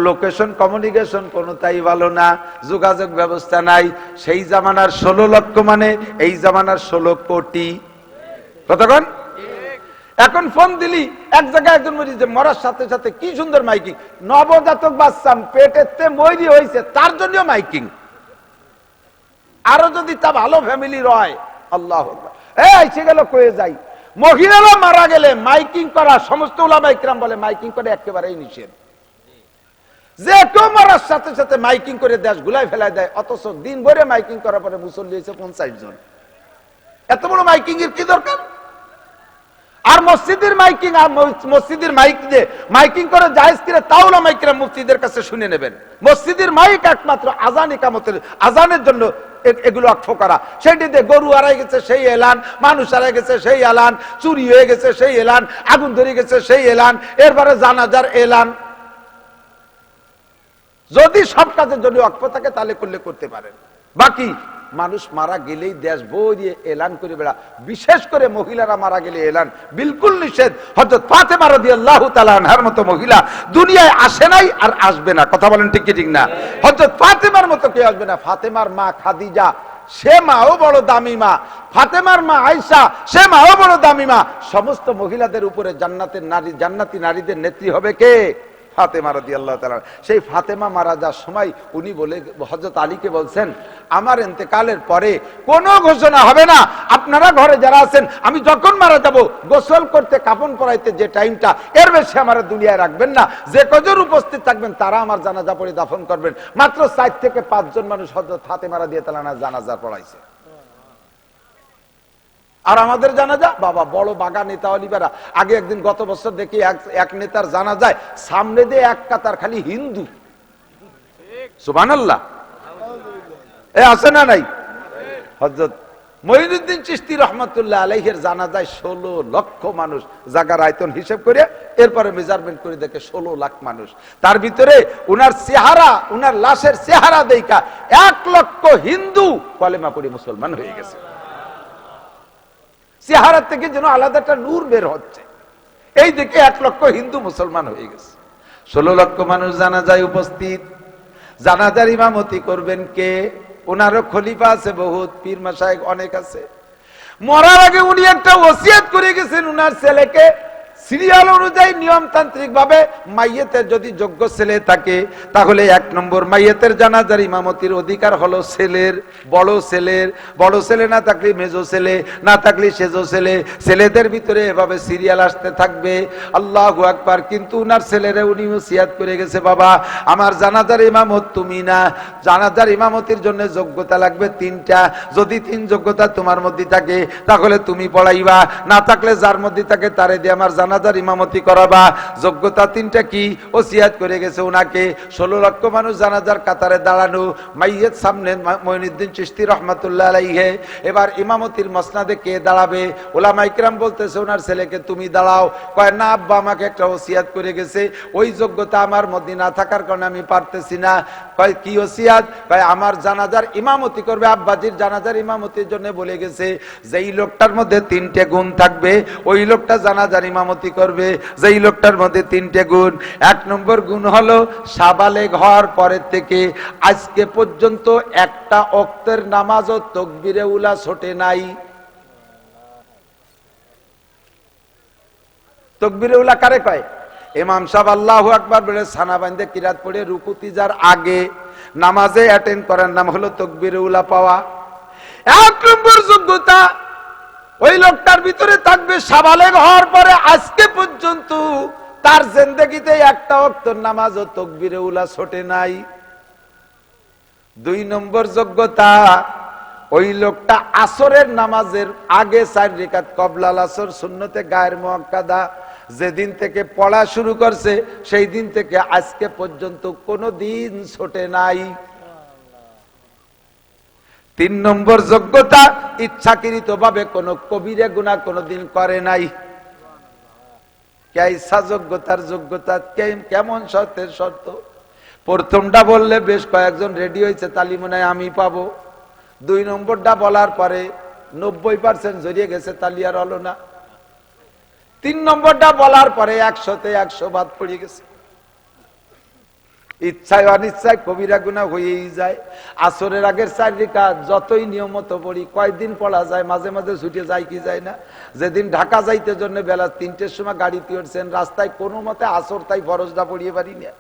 লোকেশন কমিউনিকেশন কোনটাই ভালো না, যোগাযোগ ব্যবস্থা নাই। সেই জামানার 16 লক্ষ মানে এই জামানার 16 কোটি। কতক্ষণ? এখন ফোন দিলি এক জায়গায় একজন মরিছে, মরার সাথে সাথে কি সুন্দর মাইকিং, নবজাতক বাচ্চা পেটেতে মরি হয়েছে তার জন্য মাইকিং। আরো যদি তা ভালো ফ্যামিলি রয়, আল্লাহু আকবার, এসে গেল কয়ে যাই। মহিলারা মারা গেলে মাইকিং করা, সমস্ত উলামা ইকরাম বলে মাইকিং করে একেবারেই নিষেধ। যে কেউ মরার সাথে সাথে মাইকিং করে দেশ গুলাই ফেলাই দেয়, অথচ দিন ভরে মাইকিং করার পরে মুসল্লি হয়েছে 50 জন। এত বড় মাইকিং এর কি দরকার? আর মসজিদের মাইকিং, আর মসজিদের মাইক দিয়ে মাইকিং করে জায়েজ কিনা তাও উলামা ইকরাম মুফতিদের কাছে শুনে নেবেন। মসজিদের মাইক একমাত্র আজান ইকামতের, আজানের জন্য এগুলো অক্ষ করা। সেটিতে গরু হারাই গেছে সেই এলান, মানুষ হারাই গেছে সেই এলান, চুরি হয়ে গেছে সেই এলান, আগুন ধরে গেছে সেই এলান, এরপরে জানাজার এলান। যদি সব কাজের জন্য অক্ষ থাকে তাহলে করলে করতে পারেন। বাকি মানুষ মারা গেলেই দেশ ভরিয়ে এলান করে বেড়া, বিশেষ করে মহিলারা মারা গেলে এলান বিলকুল নিষেধ। হযরত ফাতেমা রাদিয়াল্লাহু তাআলা আনহার মতো মহিলা দুনিয়ায় আসে নাই আর আসবে না। কথা বলেন ঠিক কি ঠিক না? হযরত ফাতেমার মতো কেউ আসবে না। ফাতেমার মা খাদিজা, সে মাও বড় দামি মা। ফাতেমার মা আয়েশা, সে মাও বড় দামি মা। সমস্ত মহিলাদের উপরে জান্নাতের নারী, জান্নাতি নারীদের নেত্রী হবে কে? ফাতেমা রাদিয়াল্লাহু তাআলা। সেই ফাতেমা মারা যাওয়ার সময় উনি বলে, হযরত আলীকে বলছেন, আমার ইন্তেকালের পরে কোনো ঘোষণা হবে না, আপনারা ঘরে যারা আছেন আমি যখন মারা যাব গোসল করতে, কাফন পরাইতে যে টাইমটা, এর বেশি আমার দুনিয়ায় রাখবেন না। যে কজন উপস্থিত থাকবেন তারা আমার জানাজা পড়ে দাফন করবেন। মাত্র 4 থেকে 5 জন মানুষ হযরত ফাতেমা রাদিয়াল্লাহু তাআলা জানাজা পড়াইছে। আর আমাদের জানাজা, বাবা বড় বাগা নেতা অলিবেরা। আগে একদিন গত বছর দেখি এক নেতার জানাজায় সামনে দিয়ে এক কাতার খালি হিন্দু। সুবহানাল্লাহ, আছে না নাই? হযরত মঈনুদ্দিন চিশতি রহমাতুল্লাহ আলাইহির জানাজায় 16 লক্ষ মানুষ, জায়গার আয়তন হিসেব করে এরপরে মেজারমেন্ট করে দেখে 16 লাখ মানুষ। তার ভিতরে উনার চেহারা, উনার লাশের চেহারা দেখা 1 লক্ষ হিন্দু কলেমা পড়ে মুসলমান হয়ে গেছে। চেহারা থেকে যেন আলাদা একটা নূর বের হচ্ছে, এই দেখে 1 লক্ষ হিন্দু মুসলমান হয়ে গেছে। 16 লক্ষ মানুষ জানাজায় উপস্থিত। জানাজার ইমামতি করবেন কে? ওনারও খলিফা আছে বহুত, পীর মাশায়েখ অনেক আছে। মরার আগে উনি একটা ওসিয়ত করে গেছেন উনার ছেলেকে, সিরিয়াল অনুযায়ী নিয়মতান্ত্রিক ভাবে মাইয়েতের যদি যোগ্য ছেলে থাকে তাহলে 1 নম্বর মাইয়েতের জানাজার ইমামতির অধিকার হলো ছেলের, বড় ছেলে না থাকলে মেজো ছেলে, না থাকলে সেজো ছেলে। ছেলেদের ভিতরে এভাবে সিরিয়াল আসতে থাকবে। আল্লাহু আকবার। কিন্তু উনার ছেলেরা উনি ওসিয়াত করে গেছে, বাবা আমার জানাজার ইমামত তুমি না, জানাজার ইমামতির জন্য যোগ্যতা লাগবে 3টা। যদি 3 যোগ্যতা তোমার মধ্যে থাকে তাহলে তুমি পড়াইবা, না থাকলে যার মধ্যে থাকে তারে দিয়ে আমার জানাজার ইমামতি করাবা। যোগ্যতা 3টা কি? ওসিয়াত করে গেছে উনাকে 16 লক্ষ মানুষ জানাজার কাতারে দাঁড়ানো, মাইয়েত সামনে মঈনুদ্দিন চিশতি রহমাতুল্লাহ আলাইহি। এবার ইমামতির মসনাদে কে দাঁড়াবে? ওলামা ইকরাম বলতেছে ওনার ছেলেকে তুমি দাঁড়াও। কয় না আব্বা আমাকে একটা ওসিয়াত করে গেছে, ওই যোগ্যতা আমার মধ্যে না থাকার কারণে আমি পারতেছি না। কয় কি ওসিয়াত? কয় আমার জানাজার ইমামতি করবে, আব্বাজির জানাজার ইমামতির জন্য বলে গেছে যেই লোকটার মধ্যে 3টে গুণ থাকবে ওই লোকটা জানাজার ইমামতি করবে। যেই লোকটার মধ্যে 3টে গুণ, 1 নম্বর গুণ হলো সাবালেগ হওয়ার পরের থেকে আজকে পর্যন্ত একটা ওয়াক্তের নামাজও তাকবীরে উলা ছোটে নাই। তাকবীরে উলা কারে কয়? ইমাম সাহেব আল্লাহু আকবার বলে সানা বাঁধে কিরাত পড়ে রুকুতে যার আগে নামাজে অ্যাটেন্ড করার নাম হলো তাকবীরে উলা পাওয়া। 1 নম্বর যোগ্যতা ওই লোকটার ভিতরে থাকবে সাবালেগ হওয়ার পরে আজকে পর্যন্ত তার জিন্দেগিতে একটা ওয়াক্তের নামাজও তাকবীরে উলা ছোটে নাই। 2 নম্বর যোগ্যতা ওই লোকটা আসরের নামাজের আগে 4 রাকাত কবলাল আসর সুন্নতে গায়ের মুআক্কাদা যেদিন থেকে পড়া শুরু করছে সেই দিন থেকে আজকে পর্যন্ত কোনো দিন ছোটে নাই। 3 নম্বর যোগ্যতা ইচ্ছাকৃত ভাবে কোন কবিরা গুনাহ কোনদিন করে নাই। কেইসা যোগ্যতার যোগ্যতা কেমন শর্তের শর্ত? প্রথমটা বললে বেশ কয়েকজন রেডি হয়েছে তালি মনে হয় আমি পাবো। 2 নম্বরটা বলার পরে 90% জড়িয়ে গেছে, তালি আর হলো না। 3 নম্বরটা বলার পরে 100তে 100 বাদ পড়ে গেছে। ইচ্ছায় অনিচ্ছায় কবিরা গুনাহ হয়েই যায়। আসরের আগের 4 রাকাত যতই নিয়মিত পড়ি কয়েকদিন পড়া যায়, মাঝে মাঝে ছুটে যায় কি যায় না। যেদিন ঢাকা যাইতে জন্য বেলা 3টের সময় গাড়িতে উঠছেন, রাস্তায় কোনো মতে আসর তাই ফরজটা পড়িয়ে পারি না,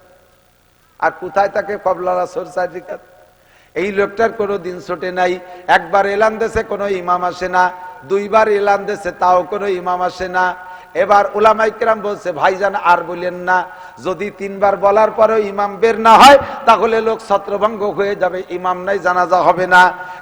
আর কোথায় তাকে কবলাল আসর 4 রাকাত। এই লোকটার কোনো দিন ছোটে নাই। একবার এলান দেশে কোনো ইমাম আসে না, 2বার এলান দেশে তাও কোনো ইমাম আসে না। এবার উলামা ইকরাম বলছে ভাইজান আর বলেন না, যদি 3বার বলার পরেও ইমাম বের না হয় তাহলে লোক ছত্রভঙ্গ হয়ে যাবে, ইমাম নাই জানাজা হবে না,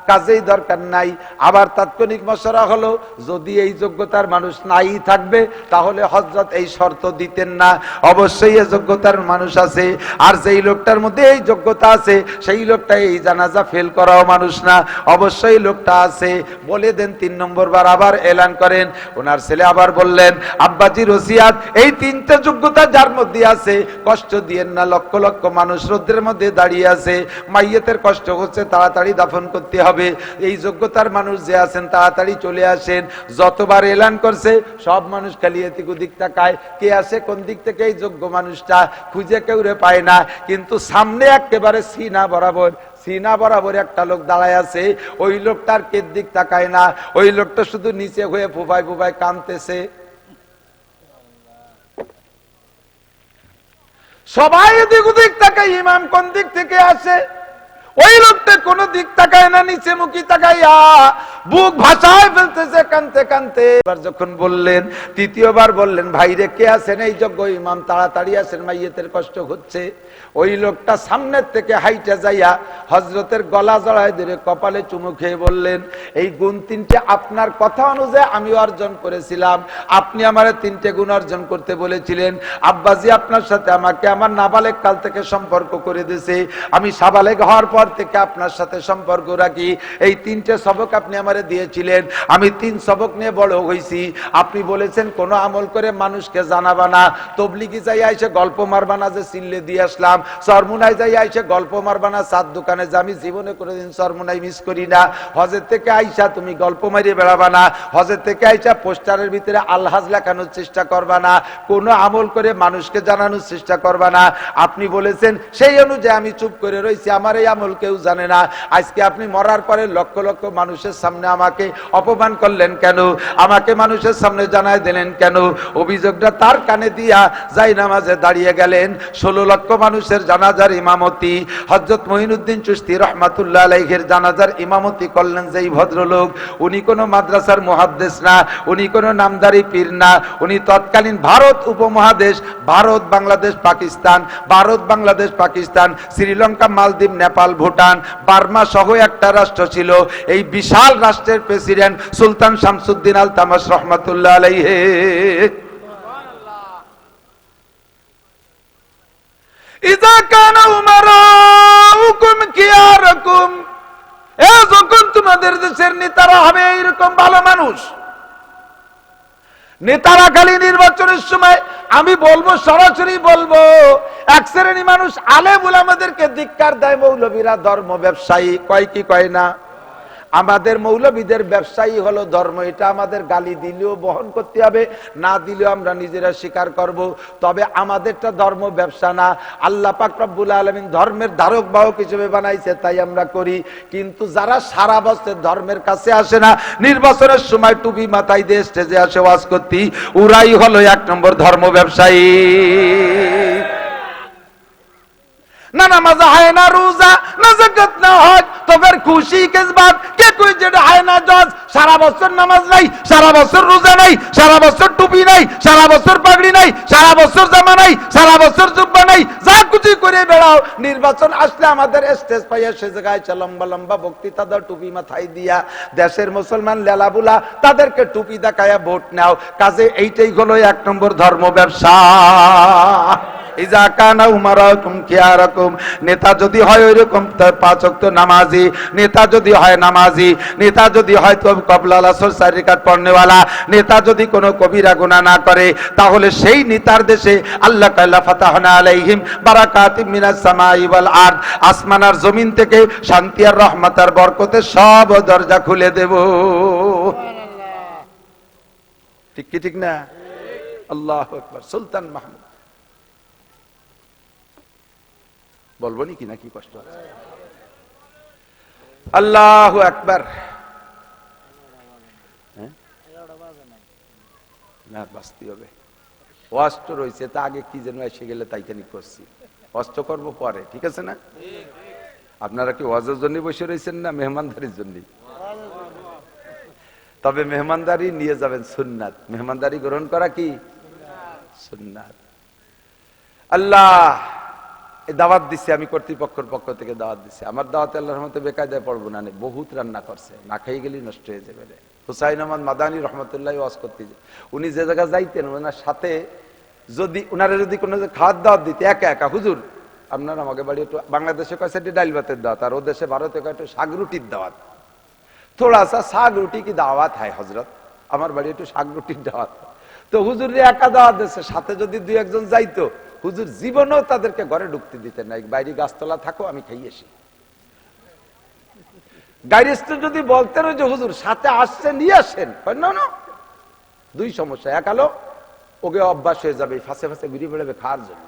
কাজেই দরকার নাই। আবার তাৎক্ষণিক মশওয়ারা হলো যদি এই যোগ্যতার মানুষ নাই থাকবে তাহলে হযরত এই শর্ত দিতেন না, অবশ্যই এই যোগ্যতার মানুষ আছে। আর যেই লোকটার মধ্যে এই যোগ্যতা আছে সেই লোকটা এই জানাজা ফেল করাও মানুষ না, অবশ্যই লোকটা আছে। বলে দেন 3 নম্বর বার আবার এলান করেন। ওনার ছেলে আবার বললেন আব্বাজির ওসিয়াত এই 3টা যোগ্যতা যার মধ্যে আছে কষ্ট দিয়েন না, লক্ষ লক্ষ মানুষ রোদ্রের মধ্যে দাঁড়িয়ে আছে, মাইয়েতের কষ্ট হচ্ছে, তাড়াতাড়ি দাফন করতে হবে। এই যোগ্যতার মানুষ যে আছেন তাড়াতাড়ি চলে আসেন। যতবার এলান করছে সব মানুষ খালি এদিক ওদিক তাকায়, কে আসে কোন দিক থেকে এই যোগ্য মানুষটা খুঁজে কেউ রে পায় না। কিন্তু সামনে একেবারে সিনা বরাবর একটা লোক দাঁড়ায় আছে, ওই লোকটার কে দিক তাকায় না, ওই লোকটা শুধু নিচে হয়ে ফুফায় ফুফায় কাঁদতেছে। সবাই এদিক ওদিক তাকায়, ইমাম কোন দিক থেকে আসে, ওই লোকটা কোন দিক তাকায় না, নিচে মুখী তাকাইয়া বুক ভাষায় ফেলতেছে কানতে কানতে। এবার যখন বললেন, 3য় বার বললেন ভাইরে কে আছেন এই যোগ্য ইমাম, তাড়াতাড়ি আসেন মাইয়েতের কষ্ট হচ্ছে। ওই লোকটা সামনের থেকে হাইটা যাইয়া হযরতের গলা জড়ায় ধরে কপালে চুমু খেয়ে বললেন এই গুণ 3টে আপনার কথা অনুযায়ী আমি অর্জন করেছিলাম, আপনি আমারে 3টে গুণ অর্জন করতে বলেছিলেন। আব্বাজি আপনার সাথে আমাকে আমার নাবালেগ কাল থেকে সম্পর্ক করে দিয়েছে, আমি সাবালেগ হওয়ার পর থেকে আপনার সাথে সম্পর্ক রাখি। এই 3টে সবক আপনি আমারে দিয়েছিলেন, আমি 3 সবক নিয়ে বড় হয়েছি। আপনি বলেছেন কোন আমল করে মানুষকে জানাবা না, তবলিগি যাই আইসে গল্প মারবা না যে চিল্লে দিয়ে আসলাম, চরমুনাই যাই আইসে গল্প মারবা না, চাঁদ দোকানে যে আমি জীবনে কোনোদিন চরমুনাই মিস করি না, হজের থেকে আইসা তুমি গল্প মারিয়ে বেড়াবা না, হজের থেকে আইসা পোস্টারের ভিতরে আলহাজ লেখানোর চেষ্টা করবা না, কোনো আমল করে মানুষকে জানানোর চেষ্টা করবা না। আপনি বলেছেন সেই অনুযায়ী আমি চুপ করে রয়েছি, আমার এই আমল কেউ জানে না। আজকে আপনি মরার পরে লক্ষ লক্ষ মানুষের সামনে সামনে আমাকে অপমান করলেন কেন, আমাকে মানুষের সামনে জানায় দিলেন কেন? অভিযোগটা তার কানে দিয়া যাই নামাজে দাঁড়িয়ে গেলেন। 16 লক্ষ মানুষের জানাজার ইমামতি হযরত মঈনুদ্দিন চিশতি রাহমাতুল্লাহ আলাইহির জানাজার ইমামতি করলেন যেই ভদ্রলোক, উনি কোনো মাদ্রাসার মুহাদ্দিস না, উনি কোনো নামদারি পীর না, উনি তৎকালীন ভারত উপমহাদেশ, ভারত বাংলাদেশ পাকিস্তান, ভারত বাংলাদেশ পাকিস্তান, শ্রীলঙ্কা, মালদ্বীপ, নেপাল, ভুটান, বার্মা সহ একটা রাষ্ট্র ছিল। এই বিশাল রাষ্ট্রের প্রেসিডেন্ট সুলতান শামসুদ্দিন আল তামাশ রহমাতুল্লাহ আলাইহি। ইযা কানা উমারাউকুম কিয়ারাকুম, যখন তোমাদের দেশের নেতারা হবে এইরকম ভালো মানুষ, নেতারা খালি নির্বাচনের সময় আমি বলবো, সরাসরি বলবো, এক শ্রেণী মানুষ আলেম উলামাদেরকে ধিক্কার দেয়, মৌলবীরা ধর্ম ব্যবসায়ী, কয় কি কয় না? আমাদের মৌলবীদের ব্যবসায়ী হলো ধর্ম, এটা আমাদের গালি দিলেও বহন করতে হবে, না দিলেও আমরা নিজেরা স্বীকার করব। তবে আমাদেরটা ধর্ম ব্যবসা না, আল্লাহ পাক রব্বুল আলামিন ধর্মের ধারক বাহক হিসেবে বানাইছে, তাই আমরা করি। কিন্তু যারা সারা বছর ধর্মের কাছে আসে না, নির্বাচনের সময় টুপি মাথায় দিয়ে স্টেজে আসে ওয়াজ করতে, ওরাই হলো 1 নম্বর ধর্ম ব্যবসায়ী। না নামাজ হয় না, রোজা না, যাকাত না, হজ, তো ফির খুশি কিস বাত? কে কই যেটা হয় না জজ, সারা বছর নামাজ নাই, সারা বছর রোজা নাই, সারা বছর টুপি নাই, সারা বছর পাগড়ি নাই, সারা বছর জামা নাই, সারা বছর জুব্বা নাই, যা কিছু করে বেড়াও, নির্বাচন আসলে আমাদের স্টেজ পাইয়া সে জায়গায় লম্বা লম্বা বক্তৃতা দাও, টুপি মাথায় দিয়া, দেশের মুসলমান লেলাবুলা তাদেরকে টুপি দেখায়া ভোট নাও। কাজে এইটাই হলো 1 নম্বর ধর্ম ব্যবসা। ইজা কানা উমারাকুম খিয়ারাকুম, নেতা যদি হয় ওইরকম 5 ওয়াক্ত নামাজি, নেতা যদি হয় নামাজি, নেতা যদি হয় তো কবলা আসর 4 রাকাত পড়নেওয়ালা, নেতা যদি কোনো কবিরা গুনাহ না করে, তাহলে সেই নেতার দেশে আল্লাহ তাআলা ফাতাহনা আলাইহিম বারাকাতিম মিনাস সামাই ওয়াল আরদ, আসমান আর জমিন থেকে শান্তি আর রহমত আর বরকতের সব দরজা খুলে দেব। ঠিক কি ঠিক না? আল্লাহু আকবার। সুলতান মাহমুদ বলবো নাকি, নাকি কষ্ট আছে? আল্লাহু আকবার। না বাঁচতে হবে, অস্ত্র রয়েছে, তা আগে কি যেন এসে গেলে তাইখানি করছি, অস্ত্র করবো পরে, ঠিক আছে না? আপনারা কি ওয়াজের জন্য বসে রয়েছেন না মেহমানদারির জন্য? তবে মেহমানদারি নিয়ে যাবেন সুন্নাত, মেহমানদারি গ্রহণ করা কি সুন্নাত। আল্লাহ দাওয়াত দিচ্ছে, আমি কর্তৃপক্ষের পক্ষ থেকে দাওয়াত দিচ্ছে, আমার দাওয়াতে আল্লাহর রহমতে বেকায়দায় পড়বো না, বহুত রান্না করছে, না খাই গেলে নষ্ট হয়ে যাবে। হুসাইন আহমদ মাদানী রহমতুল্লাহ ওয়াজ করতে, উনি যে জায়গায় যাইতেন, ওনার সাথে যদি ওনারা যদি কোনো খাওয়ার দাওয়াত দিতে, একা একা, হুজুর আপনার আমাকে বাড়ি একটু, বাংলাদেশে কয়েছে ডাইল ভাতের দাওয়াত, আর ও দেশে ভারতে কয় একটু শাক রুটির দাওয়াত, থোড়া সা শাক রুটি কি দাওয়াত হয় হজরত, আমার বাড়ি একটু শাক রুটির দাওয়াত। তো হুজুর একা দাওয়াত দিচ্ছে, সাথে যদি 2 একজন যাইতো, হুজুর জীবনেও তাদেরকে ঘরে ঢুকতে দিতেন না, বাইরে গাছতলা থাকো আমি খাইয়ে আসি। গাইরিস্ট যদি বলতেন যে হুজুর সাথে আসছে নিয়ে আসেন, না না, 2 সমস্যা, এক আলো ওকে অভ্যাস হয়ে যাবে ফাঁসে ফাঁসে ঘুরে বেড়াবে খাওয়ার জন্য,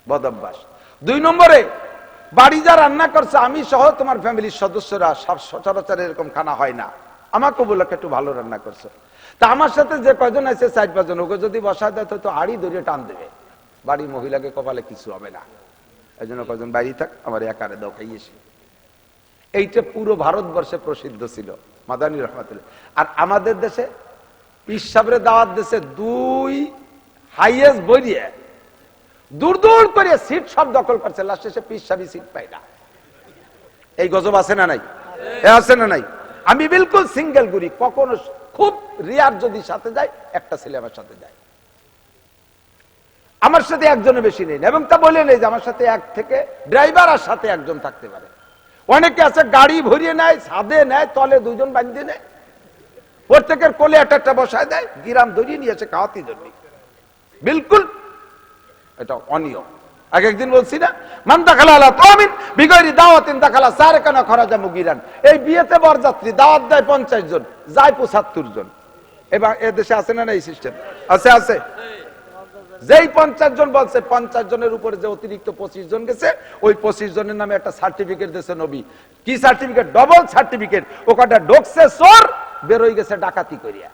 বদ অভ্যাস। 2 নম্বরে বাড়ি যা রান্না করছে, আমি সহ তোমার ফ্যামিলির সদস্যরা সব সচরাচর এরকম খানা হয় না, আমাকে বলে একটু ভালো রান্না করছো। তা আমার সাথে যে কয়জন আছে 4-5 জন, ওকে যদি বসায় দেয় তো হাড়ি ধরে টান দেবে, বাড়ি মহিলাকে কপালে কিছু হবে না, এই জন্য কয়জন বাইরে থাক, আমার একারে দাও খাইয়েছি। এইটা পুরো ভারতবর্ষে প্রসিদ্ধ ছিল মাদানী রহমাতুল্লাহ। আর আমাদের দেশে পিসাবরে দাওয়াত দেশে 2 হাইয়েস্ট বইয়ে দূর দূর করে সিট সব দখল করছে, লাস্টে সে পিসাবি সিট পায় না। এই গজব আছে না নাই? আছে না নাই? আমি বিলকুল সিঙ্গেল ঘুরি, কখনো খুব রিয়ার যদি সাথে যায়, একটা ছেলে আমার সাথে যায়, আমার সাথে একজনের বেশি নেই, এবং তা বলে নেই যে আমার সাথে 1 থেকে ড্রাইভার আর সাথে একজন থাকতে পারে। অনেকে আছে গাড়ি ভরিয়ে নেয়, ছাদে নেয়, তলে 2 জন বাঁধিয়ে নেয়, প্রত্যেকের কোলে একটা বসায় দেয়, গিরাম ধরিয়ে নিয়ে এসে খাওয়াতে জন্য, বিলকুল এটা অনিয়ম। একদিন বলছি না, মান দাখালা আলা তামিন বিগয়রি দাওয়াতিন দাখালা সারকানা খরাজা মুগিরান। এই বিয়েতে বরযাত্রী দাওয়াত দেয় 50 জন, যায় 75 জন। এবার এ দেশে আছে না এই সিস্টেম? আছে আছে। যেই 50 জন বলছে 50 জনের উপরে যে অতিরিক্ত 25 জন গেছে, ওই 25 জনের নামে একটা সার্টিফিকেট দিয়েছে নবী। কি সার্টিফিকেট? Double certificate. ওটা ঢোকছে চোর, বের হয়ে গেছে ডাকাতি করিয়া।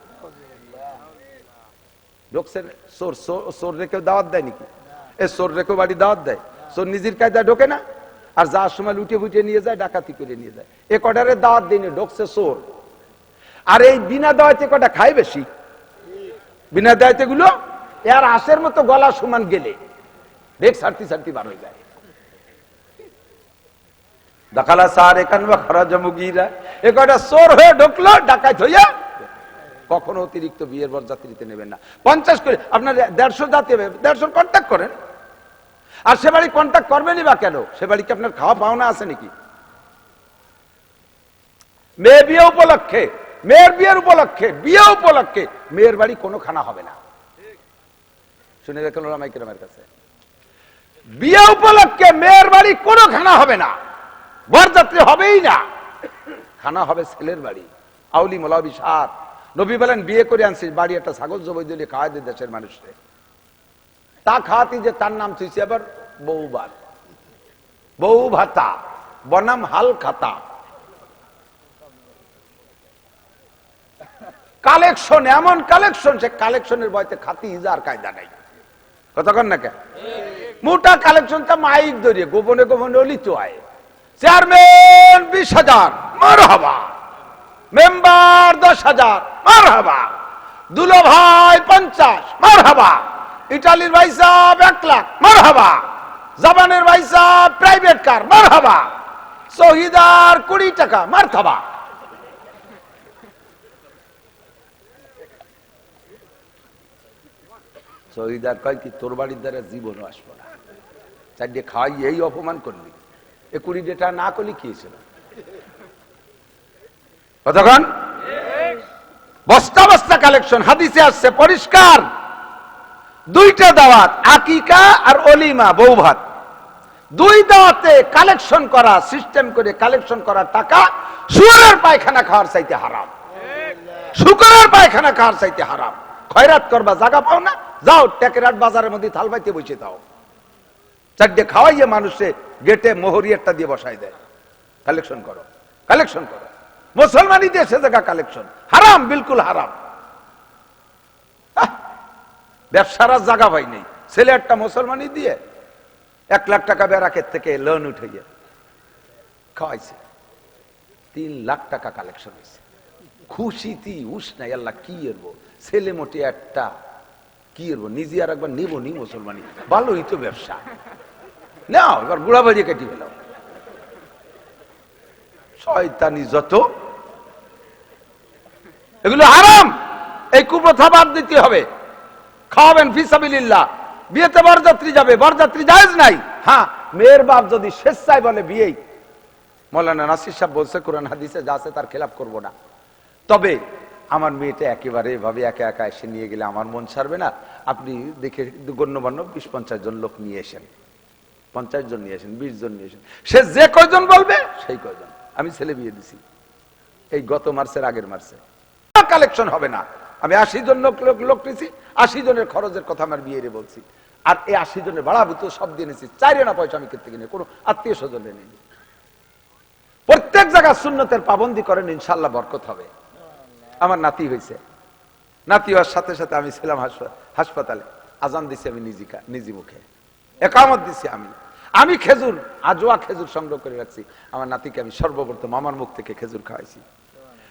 ঢোকছে চোর, চোর রেখে দাওয়াত দেয় নাকি? এ চোর রেখে বাড়ি দাওয়াত দেয়? চোর নিজের কায়দায় ঢোকে না, আর যার সময় লুটিয়ে ফুটিয়ে নিয়ে যায়, ডাকাতি করে নিয়ে যায়। এ কটারে দাওয়াত দিনে ঢোকছে চোর। আর এই বিনা দাওয়াতে কটা খায় বেশি? বিনা দাওয়াতে গুলো এর আশের মতো গলা সমান গেলে দেখ সারতি সারতি বার হয়ে যায়। দাখালা সার এখান বা খরাজ মুগিরা, এ কটা চোর হয়ে ঢুকলো, ডাকাত হইয়া। কখনো অতিরিক্ত বিয়ের বরযাত্রীতে নেবেন না। 50 করে আপনার 150 জাতি হবে, 150 কন্ট্যাক্ট করেন। আর সে বাড়ি কন্ট্যাক্ট করবেনই বা কেন? সে বাড়ি কি আপনার খাওয়া পাওনা আছে নাকি? মেয়ে বিয়ে উপলক্ষে, মেয়ের বিয়ের উপলক্ষে, বিয়ে উপলক্ষে মেয়ের বাড়ি কোনো খানা হবে না। শুনে রাখেন ওলামায়ে কেরামের কাছে, বিয়ে উপলক্ষে মেয়ের বাড়ি কোনো খানা হবে না, বরযাত্রী হবেই না। খানা হবে ছেলের বাড়ি। আউলি মোলাবি সার নবী বলেন, বিয়ে করে আনছিস, বাড়ি একটা ছাগল জবাই দিলে খাওয়াই দে দেশের মানুষকে। তা খাওয়াতি যে তার নাম থুইছে আবার বউবার, বউ ভাতা, বনাম হাল খাতা। কালেকশন, এমন কালেকশন, সে কালেকশনের বয়তে খাতি ইজার কায়দা নাই। কতক্ষণ না কেন মোটা কালেকশনটা মাইক ধরিয়ে গোপনে গোপনে অলিত হয়। চেয়ারম্যান 20,000 মারহাবা, মেম্বার 10,000 মারহাবা, দুলো ভাই 50 মারহাবা, ইটালির ভাই সাহেব 1 লাখ মারহাবা, জাপানের ভাই সাহেব প্রাইভেট কার মারহাবা, শহীদার 20 টাকা মারহাবা। শহীদার কয় কি, তোর বাড়ির দ্বারা জীবনও আসবো না, চারটে খাওয়াই এই অপমান করলি, 20 টাকা না করলি কি ছিল? কতক্ষণ বস্তা বস্তা কালেকশন। হাদিসে আসছে পরিষ্কার, 2টা দাওয়াত, আকিকা আর অলিমা, বউ ভাত, 2 দাওয়াতে কালেকশন করা, সিস্টেম করে কালেকশন করা টাকা শুয়োরের পায়খানা খাওয়ার চাইতে হারাম, শুকরের পায়খানা খাওয়ার চাইতে হারাম। খয়রাত করবা, জায়গা পাও না, যাও টেকেরাট বাজারের মধ্যে থাল পাইতে বসে দাও, চারটে খাওয়াইয়ে মানুষে গেটে মোহরিয়ারটা দিয়ে বসাই দেয়। কালেকশন করো, কালেকশন করো। মুসলমানই দেশে জায়গা কালেকশন হারাম, বিলকুল হারাম। ব্যবসার জায়গা পাই নেই, ছেলে একটা মুসলমানই দিয়ে 1 লাখ টাকা ব্যারাকের থেকে লোন উঠে গিয়ে খাওয়াইছে, 3 লাখ টাকা কালেকশন হয়েছে। খুশিতি উস নাই, আল্লাহ কি এরবো, ছেলে মোটে একটা কি এরবো, নিজে আর একবার নিবো নি মুসলমানি, ভালোই তো ব্যবসা, নাও এবার গুড়া বাজিয়ে কেটে গেল। শয়তানি যত, এগুলো হারাম, এই কুপ্রথা বাদ দিতে হবে। খাওয়াবেন ফিসাবিলিল্লাহ, বিয়েতে বরযাত্রী যাবে, বরযাত্রী জায়েজ নাই। হ্যাঁ, মেয়ের বাপ যদি স্বেচ্ছায় বলে বিয়েই, মৌলানা নাসির সাহেব বলছে কোরআন হাদিসে যা আছে তার খেলাপ করব না, তবে আমার মেয়েটা একেবারে এভাবে একা একা এসে নিয়ে গেলে আমার মন ছাড়বে না, আপনি দেখে গণ্যমান্য 20-50 জন লোক নিয়ে এসেন, 50 জন নিয়ে আসেন, 20 জন নিয়ে আসেন, সে যে কয়জন বলবে সেই কয়জন। আমি ছেলে বিয়ে দিছি এই গত মার্চের আগের মার্চে, কালেকশন হবে না। আমি 80 জন লোক নিয়েছি, 80 জনের খরচের কথা আমার বিয়ে বলছি, আর এই 80 জনের ভাড়া ভিতর সব দিয়ে নিয়েছি, 4 আনা পয়সা আমি থেকে নিয়ে কোনো আত্মীয় স্বজনে নেই। প্রত্যেক জায়গায় সুন্নতের পাবন্দি করেন, ইনশাল্লাহ বরকত হবে। আমার নাতি হয়েছে, নাতি হওয়ার সাথে সাথে আমি ছিলাম হাসপাতালে, আজান দিছি আমি নিজি মুখে, একামত দিছি আমি খেজুর, আজোয়া খেজুর সংগ্রহ করে রাখছি। আমার নাতিকে আমি সর্বপ্রথম আমার মুখ থেকে খেজুর খাওয়াইছি।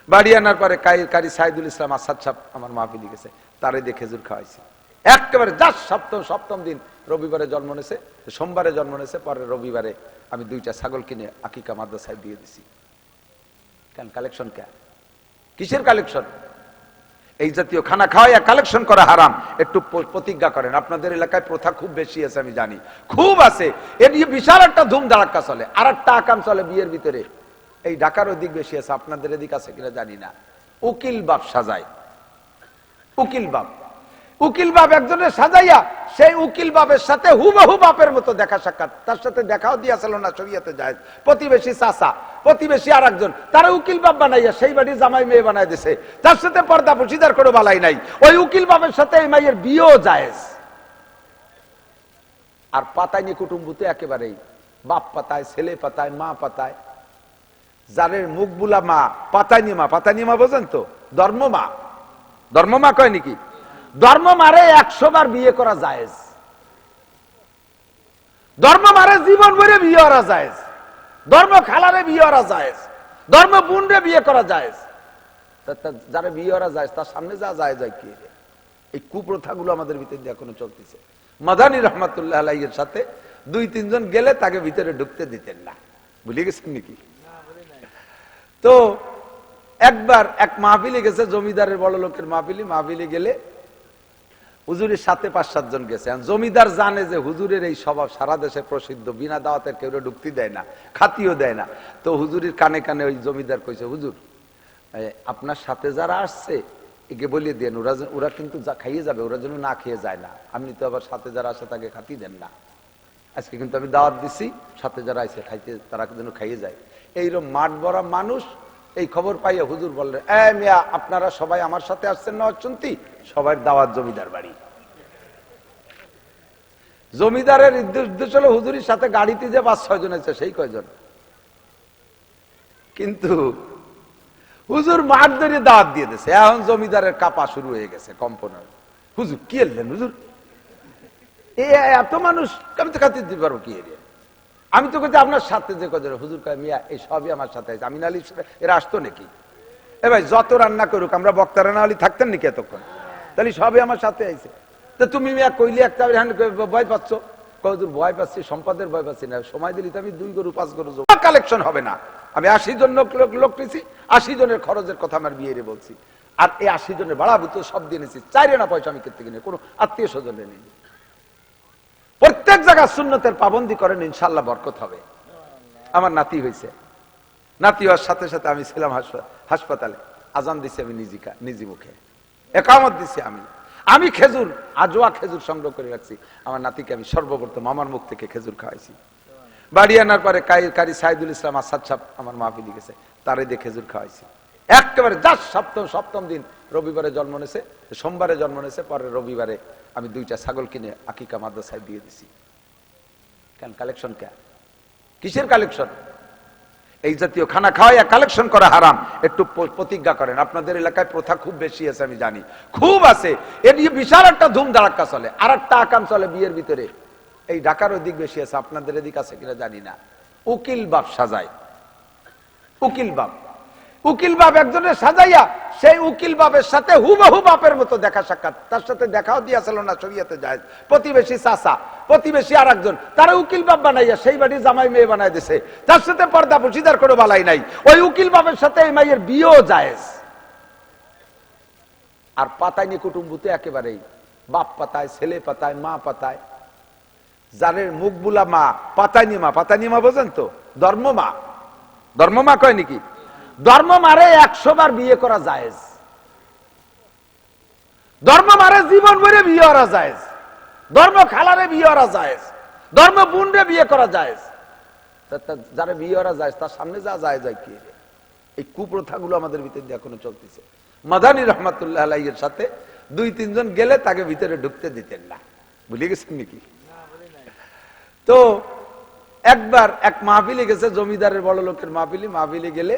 বাড়ি আনার পরে কারি সাইদুল ইসলাম আসাদ সাহেব আমার মাহফিলে গেছে, তারে দিয়ে খেজুর খাওয়াইছি। একেবারে জাস্ট সপ্তম দিন রবিবারে জন্ম নিয়েছে, সোমবারে জন্ম নিয়েছে, পরে রবিবারে আমি 2টা ছাগল কিনে আকিকা মাদ্রাসায় দিয়ে দিছি। কেন কালেকশন? কেন কিসের কালেকশন? এই জাতীয় খানা খাওয়াইয়া কালেকশন করা হারাম। একটু প্রতিজ্ঞা করেন। আপনাদের এলাকায় প্রথা খুব বেশি আছে, আমি জানি, খুব আছে। এ নিয়ে বিশাল একটা ধুম ধাড়াক্কা চলে, আর একটা আকাম চলে বিয়ের ভিতরে। এই ঢাকার ওই দিক বেশি আছে, আপনাদের এদিক আছে কিনা জানি না। উকিল বাপ সাজায়, উকিল বাপ একজনের সাজাইয়া সেই উকিল বাপের সাথে হুবহু বাপের মতো দেখা সাক্ষাৎ, তার সাথে দেখাও দিয়েছিল না শরীয়তে জায়েজ। প্রতিবেশী চাচা, প্রতিবেশী আর একজন, তারা উকিল বাপ বানাইয়া সেই বাড়ি জামাই মেয়ে বানাই দিছে, তার সাথে পর্দা পুশিদার কোনো বালাই নাই। ওই উকিল বাপের সাথে এই মাইয়ের বিয়েও জায়েজ। আর পাতায় নিয়ে কুটুম্বুতে একেবারেই বাপ পাতায়, ছেলে পাতায়, মা পাতায়, যারের মুখ বুলা মা, পাতায় নিয়ে মা। পাতায় নিয়ে মা বোঝেন তো? ধর্মমা। ধর্মমা কয় নাকি? ধর্ম মারে 100 বার বিয়ে করা জায়েজ। ধর্ম মারে জীবন ভরে বিয়ে করা জায়েজ। ধর্ম খালারে বিয়ে করা জায়েজ। ধর্ম বোনরে বিয়ে করা জায়েজ। যারা বিয়ে করা জায়েজ তার সামনে যা যায় যায় কি? এই কুপ্রথাগুলো আমাদের ভিতরে এখনো চলতেছে। মাদানী রহমাতুল্লাহ আলাইহির সাথে 2-3 জন গেলে তাকে ভিতরে ঢুকতে দিতেন না। ভুলে গেছেন নাকি? তো একবার এক মাহফিলে গেছে, জমিদারের বড় লোকের মাহফিলে গেলে হুজুরের সাথে 5-7 জন গেছে। জমিদার জানে যে হুজুরের এই স্বভাব সারা দেশে প্রসিদ্ধ, বিনা দাওয়াতের কেউ ঢুকতে দেয় না, খাতিও দেয় না। তো হুজুরের কানে কানে ওই জমিদার কইছে, হুজুর আপনার সাথে যারা আসছে একে বলিয়ে দেন, ওরা কিন্তু খাইয়ে যাবে, ওরা যেন না খেয়ে যায় না। আপনি তো আবার সাথে যারা আসে তাকে খাতি দেন না। আজকে কিন্তু আমি দাওয়াত দিছি, সাথে যারা আসে খাইতে তারা যেন খাইয়ে যায়। এইরকম মাঠ ভরা মানুষ এই খবর পাইয়া হুজুর বললেন, মিয়া আপনারা সবাই আমার সাথে আসছেন না? অচন্তি সবাই দাওয়াত জমিদার বাড়ি। জমিদারের উদ্দেশ্য হলো হুজুরের সাথে গাড়িতে যে 5-6 জন আছে সেই কয়জন। কিন্তু হুজুর মাঠ ধরে দাওয়াত দিয়ে দিয়েছে। এখন জমিদারের কাপা শুরু হয়ে গেছে, কম্পন। হুজুর কি এলেন? হুজুর এত মানুষ আমি তো খাতি দিতে পারবো কি? আমি তো বলছি আপনার সাথে যে কজন। হুজুর কয়, মিয়া এই সবই আমার সাথে আছে। আমি নালি এরা আসতো নাকি? ভাই যত রান্না করুক, আমরা বক্তারা না হলে থাকতেন নাকি এতক্ষণ? তাহলে সবই আমার সাথে আইছে। তো তুমি মিয়া কইলে একটা ভয় পাচ্ছ? হুজুর ভয় পাচ্ছি, সম্পদের ভয় পাচ্ছি না। সময় দিলি তো আমি 2 গরু 5 গরু কালেকশন হবে না। আমি 80 জন লোক নিয়েছি, 80 জনের খরচের কথা আমার বিয়ে বলছি। আর এই 80 জনের ভাড়া ভূত সব দিয়ে নিয়েছি। 4 আনা পয়সা আমি ক্ষেত্রে কিনে কোনো আত্মীয় স্বজনের নেই। প্রত্যেক জায়গায় সুন্নতের পাবন্দি করেন, ইনশাল্লাহ বরকত হবে। আমার নাতি হয়েছে, নাতি হওয়ার সাথে সাথে আমি ছিলাম হাসপাতালে। আজান দিছি আমি নিজি মুখে, একামত দিছি আমি খেজুর, আজোয়া খেজুর সংগ্রহ করে রাখছি। আমার নাতিকে আমি সর্বপ্রথম আমার মুখ থেকে খেজুর খাওয়াইছি। বাড়ি আনার পরে কারি সাইদুল ইসলাম আসাদ সাহেব আমার মাহফিলে গেছে, তারে দিয়ে খেজুর খাওয়াইছি। একেবারে যার সপ্তম দিন রবিবারে জন্ম নিয়েছে, সোমবারে জন্ম নিয়েছে, পরে রবিবারে আমি 2টা ছাগল কিনে আকিকা মাদ্রাসায় দিয়ে দিছি। কেন কালেকশন? কিসের কালেকশন? এই জাতীয় খানা খাওয়াইয়া কালেকশন করা হারাম। একটু প্রতিজ্ঞা করেন। আপনাদের এলাকায় প্রথা খুব বেশি আছে, আমি জানি, খুব আছে। এর নিয়ে বিশাল একটা ধুম ধারাক্কা চলে। আর একটা আকাম চলে বিয়ের ভিতরে। এই ঢাকার ওদিক বেশি আছে, আপনাদের এদিক আছে কিনা জানি না। উকিল বাপ সাজায়। উকিল বাপ একজনের সাজাইয়া সেই উকিল বাপের সাথে হুবহু বাপের মতো দেখা সাক্ষাৎ, তার সাথে দেখাও দিয়েছিল না, শরীয়তে যায়। প্রতিবেশী চাচা, প্রতিবেশী আর একজন, তারা উকিল বাপ বানাইয়া সেই বাড়ি জামাই মেয়ে বানাই দিছে। তার সাথে পর্দা বসিদার কোনো বালাই নাই। ওই উকিল বাপের সাথে এই মাইয়ের বিয়েও জায়েজ। আর পাতায় নিয়ে কুটুম্বুতে একেবারেই বাপ পাতায়, ছেলে পাতায়, মা পাতায়, যারের মুখ বুলা মা, পাতায় নিয়ে মা। পাতায় নিয়ে মা বোঝেন তো? ধর্মমা। ধর্মমা কয় নাকি? ধর্ম মারে 100 বার বিয়ে করা জায়েজ। ধর্ম মারে জীবন ভরে বিয়ে করা জায়েজ। ধর্ম খালারে বিয়ে করা জায়েজ। ধর্ম বোনরে বিয়ে করা জায়েজ। যারা বিয়ে করা জায়েজ তার সামনে যা যায় যায় কি? এই কুপ্রথাগুলো আমাদের ভিতরে এখনো চলতেছে। মাদানী রহমাতুল্লাহ আলাইহির সাথে 2-3 জন গেলে তাকে ভিতরে ঢুকতে দিতেন না। ভুলে গেছেন নাকি? তো একবার এক মাহফিলে গেছে, জমিদারের বড় লোকের মাহফিলে গেলে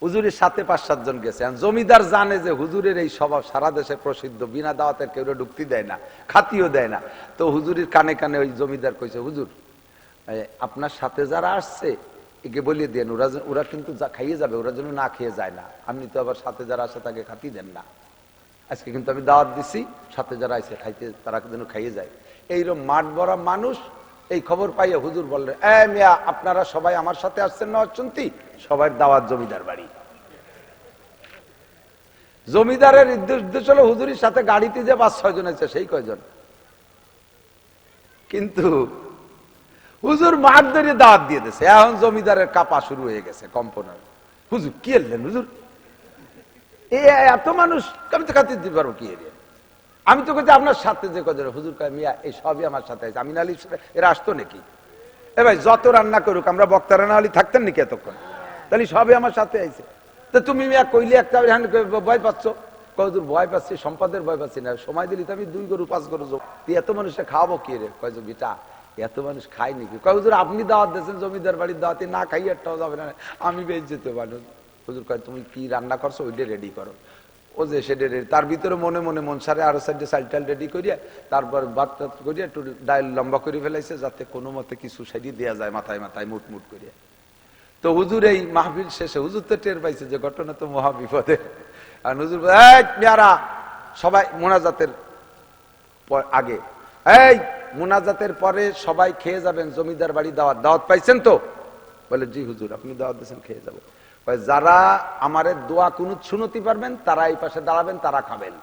হুজুরের সাথে 5-7 জন গেছে। জমিদার জানে যে হুজুরের এই স্বভাব সারা দেশে প্রসিদ্ধ, বিনা দাওয়াতের কেউ ঢুকতে দেয় না, খাতিও দেয় না। তো হুজুরের কানে কানে ওই জমিদার কইছে, হুজুর আপনার সাথে যারা আসছে একে বলিয়ে দেন, ওরা কিন্তু খাইয়ে যাবে, ওরা যেন না খেয়ে যায় না। আপনি তো আবার সাথে যারা আসে তাকে খাতি দেন না। আজকে কিন্তু আমি দাওয়াত দিছি, সাথে যারা আসে খাইতে তারা যেন খাইয়ে যায়। এইরকম মাঠ ভরা মানুষ এই খবর পাইয়া হুজুর বললেন, মিয়া আপনারা সবাই আমার সাথে আসছেন না? অচন্তি সবাই দাওয়াত জমিদার বাড়ি। জমিদারের উদ্দেশ্য হলো হুজুরের সাথে গাড়িতে যে 5-6 জন আছে সেই কয়জন। কিন্তু হুজুর মাঠ ধরে দাওয়াত দিয়ে দিয়েছে। এখন জমিদারের কাপা শুরু হয়ে গেছে, কম্পন। হুজুর কি এলেন? হুজুর এত মানুষ আমি তো খাতি দিতে পারবো কি? আমি তো বলছি আপনার সাথে যে কজন। হুজুর কয়, মিয়া এই সবই আমার সাথে আছে। আমি নালি এরা আসতো নাকি? ভাই যত রান্না করুক, আমরা বক্তারা না হলে থাকতেন নাকি এতক্ষণ? তাহলে সবই আমার সাথে আইছে। তো তুমি মিয়া কইলে একটা ভয় পাচ্ছ? কয়দূর ভয় পাচ্ছি, সম্পদের ভয় পাচ্ছি না, সময় দিলি তো আমি 2 গরু 5 গরু তুই এত মানুষে খাওয়াবো কি রে? কয় যে বেটা এত মানুষ খাই নাকি? কয় হুজুর আপনি দাওয়াত দিয়েছেন, জমিদার বাড়ির দাওয়াতে না খাই একটাও যাবে না, আমি বেশ যেতে পারো। হুজুর কয় তুমি কি রান্না করছো ওইটা রেডি করো। ও যে সেটা রেডি, তার ভিতরে মনে মনে মন সারে আরো সাইডে চাল রেডি করিয়া তারপর ভাত টাত করিয়া একটু ডাইল লম্বা করে ফেলাইছে যাতে কোনো মতে কিছু সাইডে দেওয়া যায় মাথায় মাথায় মুট মুট করিয়া। তো হুজুর এই মাহফিল শেষে হুজুর তো টের পাইছে যে ঘটনা তো মহা বিপদে। আর হুজুর মেয়ারা সবাই মোনাজাতের আগে, এই মোনাজাতের পরে সবাই খেয়ে যাবেন, জমিদার বাড়ি দাওয়াত, দাওয়াত পাইছেন তো? বলে জি হুজুর, আপনি দাওয়াত দিয়েছেন, খেয়ে যাবো। যারা আমারে দোয়া কুনুত শুনতে পারবেন তারা এই পাশে দাঁড়াবেন, তারা খাবেন।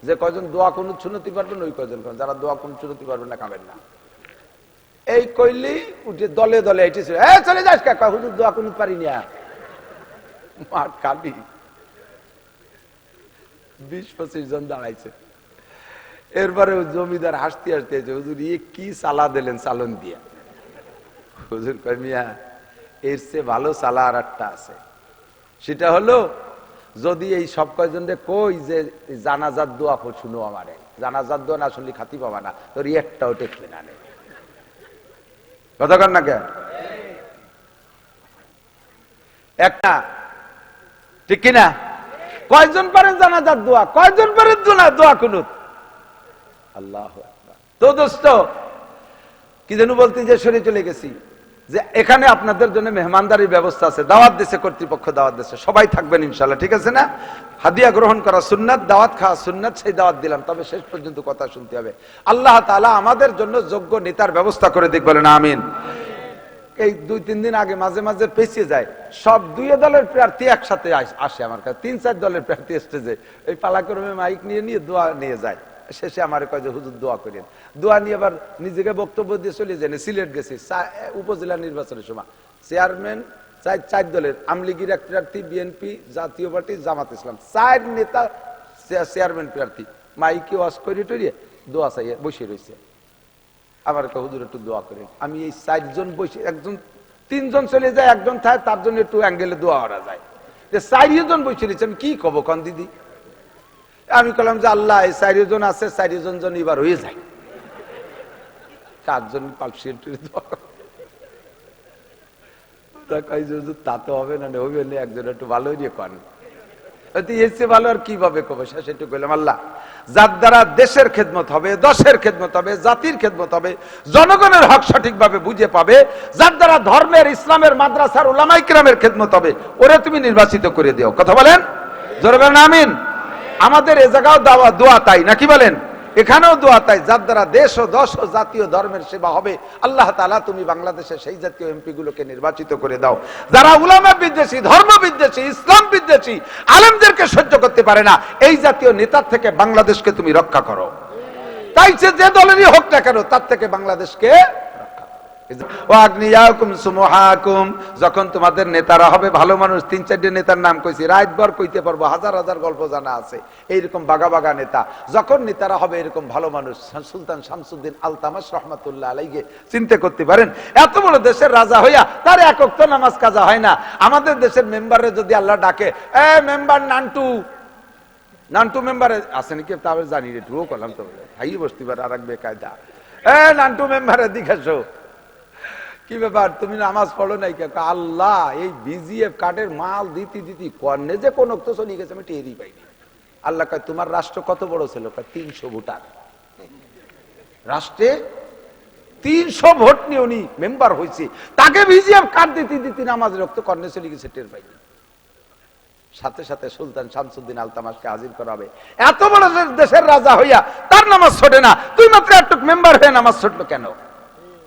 যে কয়জন দোয়া কুনুত শুনতে পারবেন ওই কয়জন খাবেন, যারা দোয়া কুনুত শুনতে পারবেন না খাবেন না। এই কইলি উঠে দলে দলে এসেছিল, চলে যাস কাকা, হুজুর দোয়া কুনুত পারি না। মাঠ খালি 20-25 জন দাঁড়াইছে। এরপরে জমিদার হাসতে হাসতে হুজুর ইয়ে কি চালা দিলেন চালন দিয়া। হুজুর কয় মিয়া এর চেয়ে ভালো চালা আর একটা আছে, সেটা হলো যদি এই সব কয়জনে কই যে জানাজার দোয়া শুনো আমারে, জানাজার দোয়া না শুনলে খাতি পাবা না, তোর একটাও টেকবে না। কথা কর না কে? একটা ঠিক কিনা? কয়জন পারেন জানাজার দোয়া, কয়জন পারেন দোয়া কুনুত? আল্লাহু আকবার। তো দোস্ত কি যেন বলতে যে সরে চলে গেছি, যে এখানে আপনাদের জন্য মেহমানদারির ব্যবস্থা আছে, দাওয়াত দিছে কর্তৃপক্ষ, দাওয়াত দিছে, সবাই থাকবেন ইনশাআল্লাহ, ঠিক আছে না? হাদিয়া গ্রহণ করা সুন্নাত, দাওয়াত খাওয়া সুন্নাত, সেই দাওয়াত দিলাম, তবে শেষ পর্যন্ত কথা শুনতে হবে। আল্লাহ তাআলা আমাদের জন্য যোগ্য নেতার ব্যবস্থা করে দিক, বলেন আমিন। এই 2-3 দিন আগে মাঝে মাঝে পেছিয়ে যায়, সব 2 দলের প্রার্থী একসাথে আসে আমার কাছে, 3-4 দলের প্রার্থী স্টেজে এই পালাক্রমে মাইক নিয়ে দোয়া নিয়ে যায়। শেষে আমার কয় যে হুজুর দোয়া করেন, দোয়া নিয়ে আবার নিজেকে বক্তব্য দিয়ে চলে যায়। সিলেট গেছি উপজেলা নির্বাচনের সময়, চেয়ারম্যান 4 দলের, আমলিগির এক প্রার্থী, বিএনপি, জাতীয় পার্টি, জামাত ইসলাম, 4 নেতা চেয়ারম্যান প্রার্থী, মাইকে ওয়াজ করে টরিয়ে দোয়া চাইয়ে বসে রয়েছে। আমার কয় হুজুর একটু দোয়া করেন। আমি এই 4 জন বসে, একজন 3 জন চলে যায়, একজন থাকে, তার জন্য একটু অ্যাঙ্গেলে দোয়া করা যায়, 4 জন বসে রয়েছে। আমি কি কব কন দিদি? আমি বললাম যে আল্লাহ এই 4 জন আছে, 4 জন জন এবার হয়ে যায়, 4 জন পালসিয়ে তা তো হবে না, হবে না, একজন একটু ভালো দিয়ে কন, এসে ভালো আর কিভাবে কবে? সেটু কইলাম আল্লাহ যার দ্বারা দেশের খেদমত হবে, দশের খেদমত হবে, জাতির খেদমত হবে, জনগণের হক সঠিকভাবে বুঝে পাবে, যার দ্বারা ধর্মের, ইসলামের, মাদ্রাসার, উলামায়ে কিরামের খেদমত হবে, ওরে তুমি নির্বাচিত করে দিও। কথা বলেন, জোরে বলেন আমিন। আমাদের এ জায়গাও দোয়া তাই নাকি বলেন? এখানেও দোয়া তাই, যার দ্বারা দেশ ও দশ ও জাতীয় ধর্মের সেবা হবে। আল্লাহ তাআলা তুমি বাংলাদেশের সেই জাতীয় এমপি গুলোকে নির্বাচিত করে দাও যারা উলামা বিদ্বেষী, ধর্ম বিদ্বেষী, ইসলাম বিদ্বেষী, আলেমদেরকে সহ্য করতে পারে না। এই জাতীয় নেতার থেকে বাংলাদেশকে তুমি রক্ষা করো, তাই যে দলেরই হোক না কেন, তার থেকে বাংলাদেশকে। যখন তোমাদের নেতারা হবে ভালো মানুষ, 3-4 নেতার নাম কইছি, রাতভর কইতে পারবো, হাজার হাজার গল্প জানা আছে, এইরকম বাগা বাগা নেতা। যখন নেতারা হবে এরকম ভালো মানুষ, সুলতান শামসুদ্দিন আলতামাস রহমাতুল্লাহ আলাইহি চিন্তা করতে পারেন, এত বড় দেশের রাজা হইয়া তার এক ওয়াক্ত নামাজ কাজা হয় না। আমাদের দেশের মেম্বারে যদি আল্লাহ ডাকে, মেম্বার নান্টু মেম্বারে আছে নাকি তাহলে জানি রে, টুও করলাম তো ভাই বসতে পারে আর এক বেকায়দা, নান্টু মেম্বারে দিঘাসো কি ব্যাপার, তুমি নামাজ পড়ো নাই কে? আল্লাহ এই বিজিএফ কার্ডের মাল দিতি কর্নে যে কোন তো চলে গেছে, আমি টেরই পাইনি। আল্লাহ কয় তোমার রাষ্ট্র কত বড় ছিল? 300 ভোটার রাষ্ট্রে 300 ভোট নিয়ে উনি মেম্বার হয়েছে, তাকে বিজিএফ কার্ড দিতে নামাজ রক্ত কর্নে চলে গেছে, টের পাইনি। সাথে সাথে সুলতান শামসুদ্দিন আলতামাসকে হাজির করা হবে। এত বড় দেশের রাজা হইয়া তার নামাজ ছোটে না, তুই মাত্র একটু মেম্বার হয়ে নামাজ ছুটলো কেন?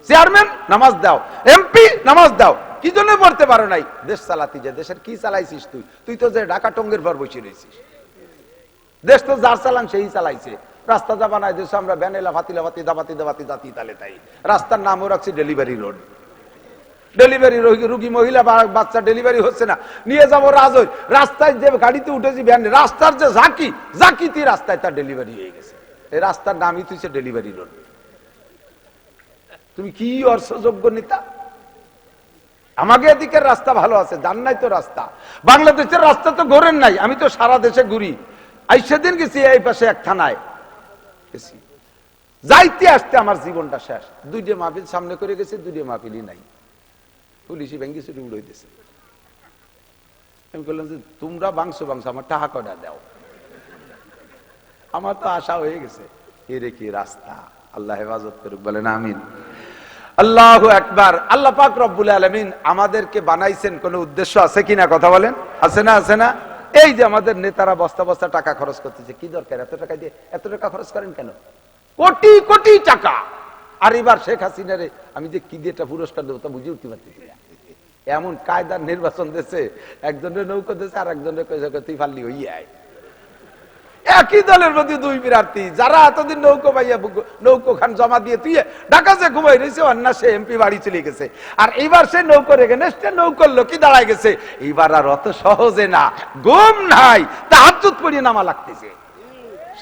চেয়ারম্যান নামাজ দাও, এমপি নামাজ দাও, কি জন্য পড়তে পারো নাই? দেশ চালাতি, যে দেশের কি চালাইছিস তুই তো যে ঢাকা টঙ্গের পর বসে রয়েছিস, দেশ তো যার চালান সেই চালাইছে। রাস্তা যা বানাই দিয়েছে আমরা ভ্যানেলা ফাতিলাবাতি দাবাতি দাবাতি জাতি তালে তাই, রাস্তার নামও রাখছি ডেলিভারি রোড। ডেলিভারি রুগী মহিলা বাচ্চা ডেলিভারি হচ্ছে না, নিয়ে যাবো রাজই, রাস্তায় যে গাড়িতে উঠেছি ভ্যান, রাস্তার যে জাকিতি রাস্তায় তার ডেলিভারি হয়ে গেছে। এই রাস্তার নামই তুইছে ডেলিভারি রোড। তুমি কি অর্থযোগ্য নেতা? আমাকে এদিকের রাস্তা ভালো আছে, জান নাই তো রাস্তা। বাংলাদেশের রাস্তা তো ঘোরেন নাই, আমি তো সারা দেশে ঘুরি। আই সেদিন গেছি এই পাশে এক থানায় গেছি, যাইতে আসতে আমার জীবনটা শেষ। 2টে মাহফিল সামনে করে গেছে, 2টে মাহফিলই নাই, পুলিশি ব্যাংকে ছুটি উড়ে দিয়েছে। আমি বললাম যে তোমরা বাংশ আমার টাকা কয়টা দাও। আমার তো আশা হয়ে গেছে, এরে কি রাস্তা। আল্লাহ হেফাজত করুক, বলেন আমিন। আল্লাহু আকবার। আল্লাহ পাক রব্বুল আলামিন আমাদেরকে বানাইছেন কোন উদ্দেশ্য আছে কিনা, কথা বলেন, আছে না? আছে না? এই যে আমাদের নেতারা বস্তা বস্তা টাকা খরচ করতেছে, কি দরকার এত টাকা দিয়ে? এত টাকা খরচ করেন কেন? কোটি কোটি টাকা। আর এবার শেখ হাসিনারে আমি যে কি দিয়ে একটা পুরস্কার দেবো তা বুঝে উঠতে পারতেছি না। এমন কায়দার নির্বাচন দিয়েছে, একজনের নৌকো দিয়েছে আর একজনের তুই ফাল্লি হইয়ে আয়। একই দলের মধ্যে 2 প্রার্থী, যারা এতদিন নৌকো পাইয়া নৌকো খান জমা দিয়ে তুই ঢাকা যে ঘুমাই রয়েছে, অন্য সে এমপি বাড়ি চলে গেছে। আর এইবার সে নৌকো রেখে নেক্সট নৌকোর লোকই দাঁড়ায় গেছে। এইবার আর অত সহজে না, ঘুম নাই, তাহাজ্জুদ পড়িয়ে নামা লাগতেছে।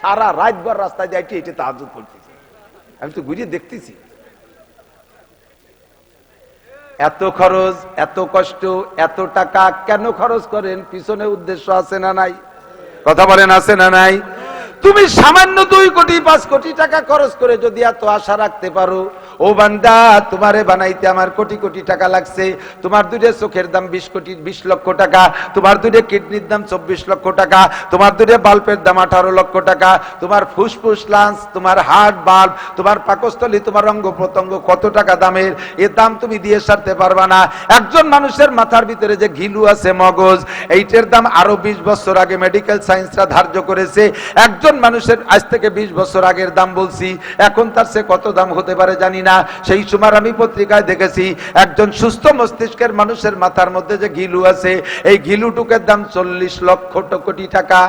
সারা রাতভর রাস্তায় দিয়ে এটি তাহাজ্জুদ পড়তেছে। আমি তো ঘুরিয়ে দেখতেছি। এত খরচ, এত কষ্ট, এত টাকা কেন খরচ করেন? পিছনে উদ্দেশ্য আছে না নাই? কথা বলেন, আছে না নাই? তুমি সামান্য 2 কোটি 5 কোটি টাকা খরচ করে যদি এত আশা রাখতে পারো, ও বান্দা তোমারে বানাইতে আমার কোটি কোটি টাকা লাগছে। তোমার 2টে চোখের দাম 20 লক্ষ টাকা, তোমার 2টে কিডনির দাম 24 লক্ষ টাকা, তোমার 2টে বাল্বের দাম 18 লক্ষ টাকা, তোমার ফুসফুস লাঞ্চ, তোমার হার্ট বাল্ব, তোমার পাকস্থলী, তোমার অঙ্গ প্রত্যঙ্গ কত টাকা দামের, এর দাম তুমি দিয়ে সারতে পারবা না। একজন মানুষের মাথার ভিতরে যে ঘিলু আছে মগজ, এইটার দাম আরো 20 বছর আগে মেডিকেল সায়েন্সরা ধার্য করেছে। একজন মানুষের আজ থেকে 20 বছর আগের দাম বলছি, এখন তার সে কত দাম হতে পারে জানি না। সেই সময় আমি পত্রিকায় দেখেছি একজন সুস্থ মস্তিষ্কের মানুষের মাথার মধ্যে যে ঘিলু আছে, এই ঘিলুটুকের দাম 40 লক্ষ কোটি টাকা।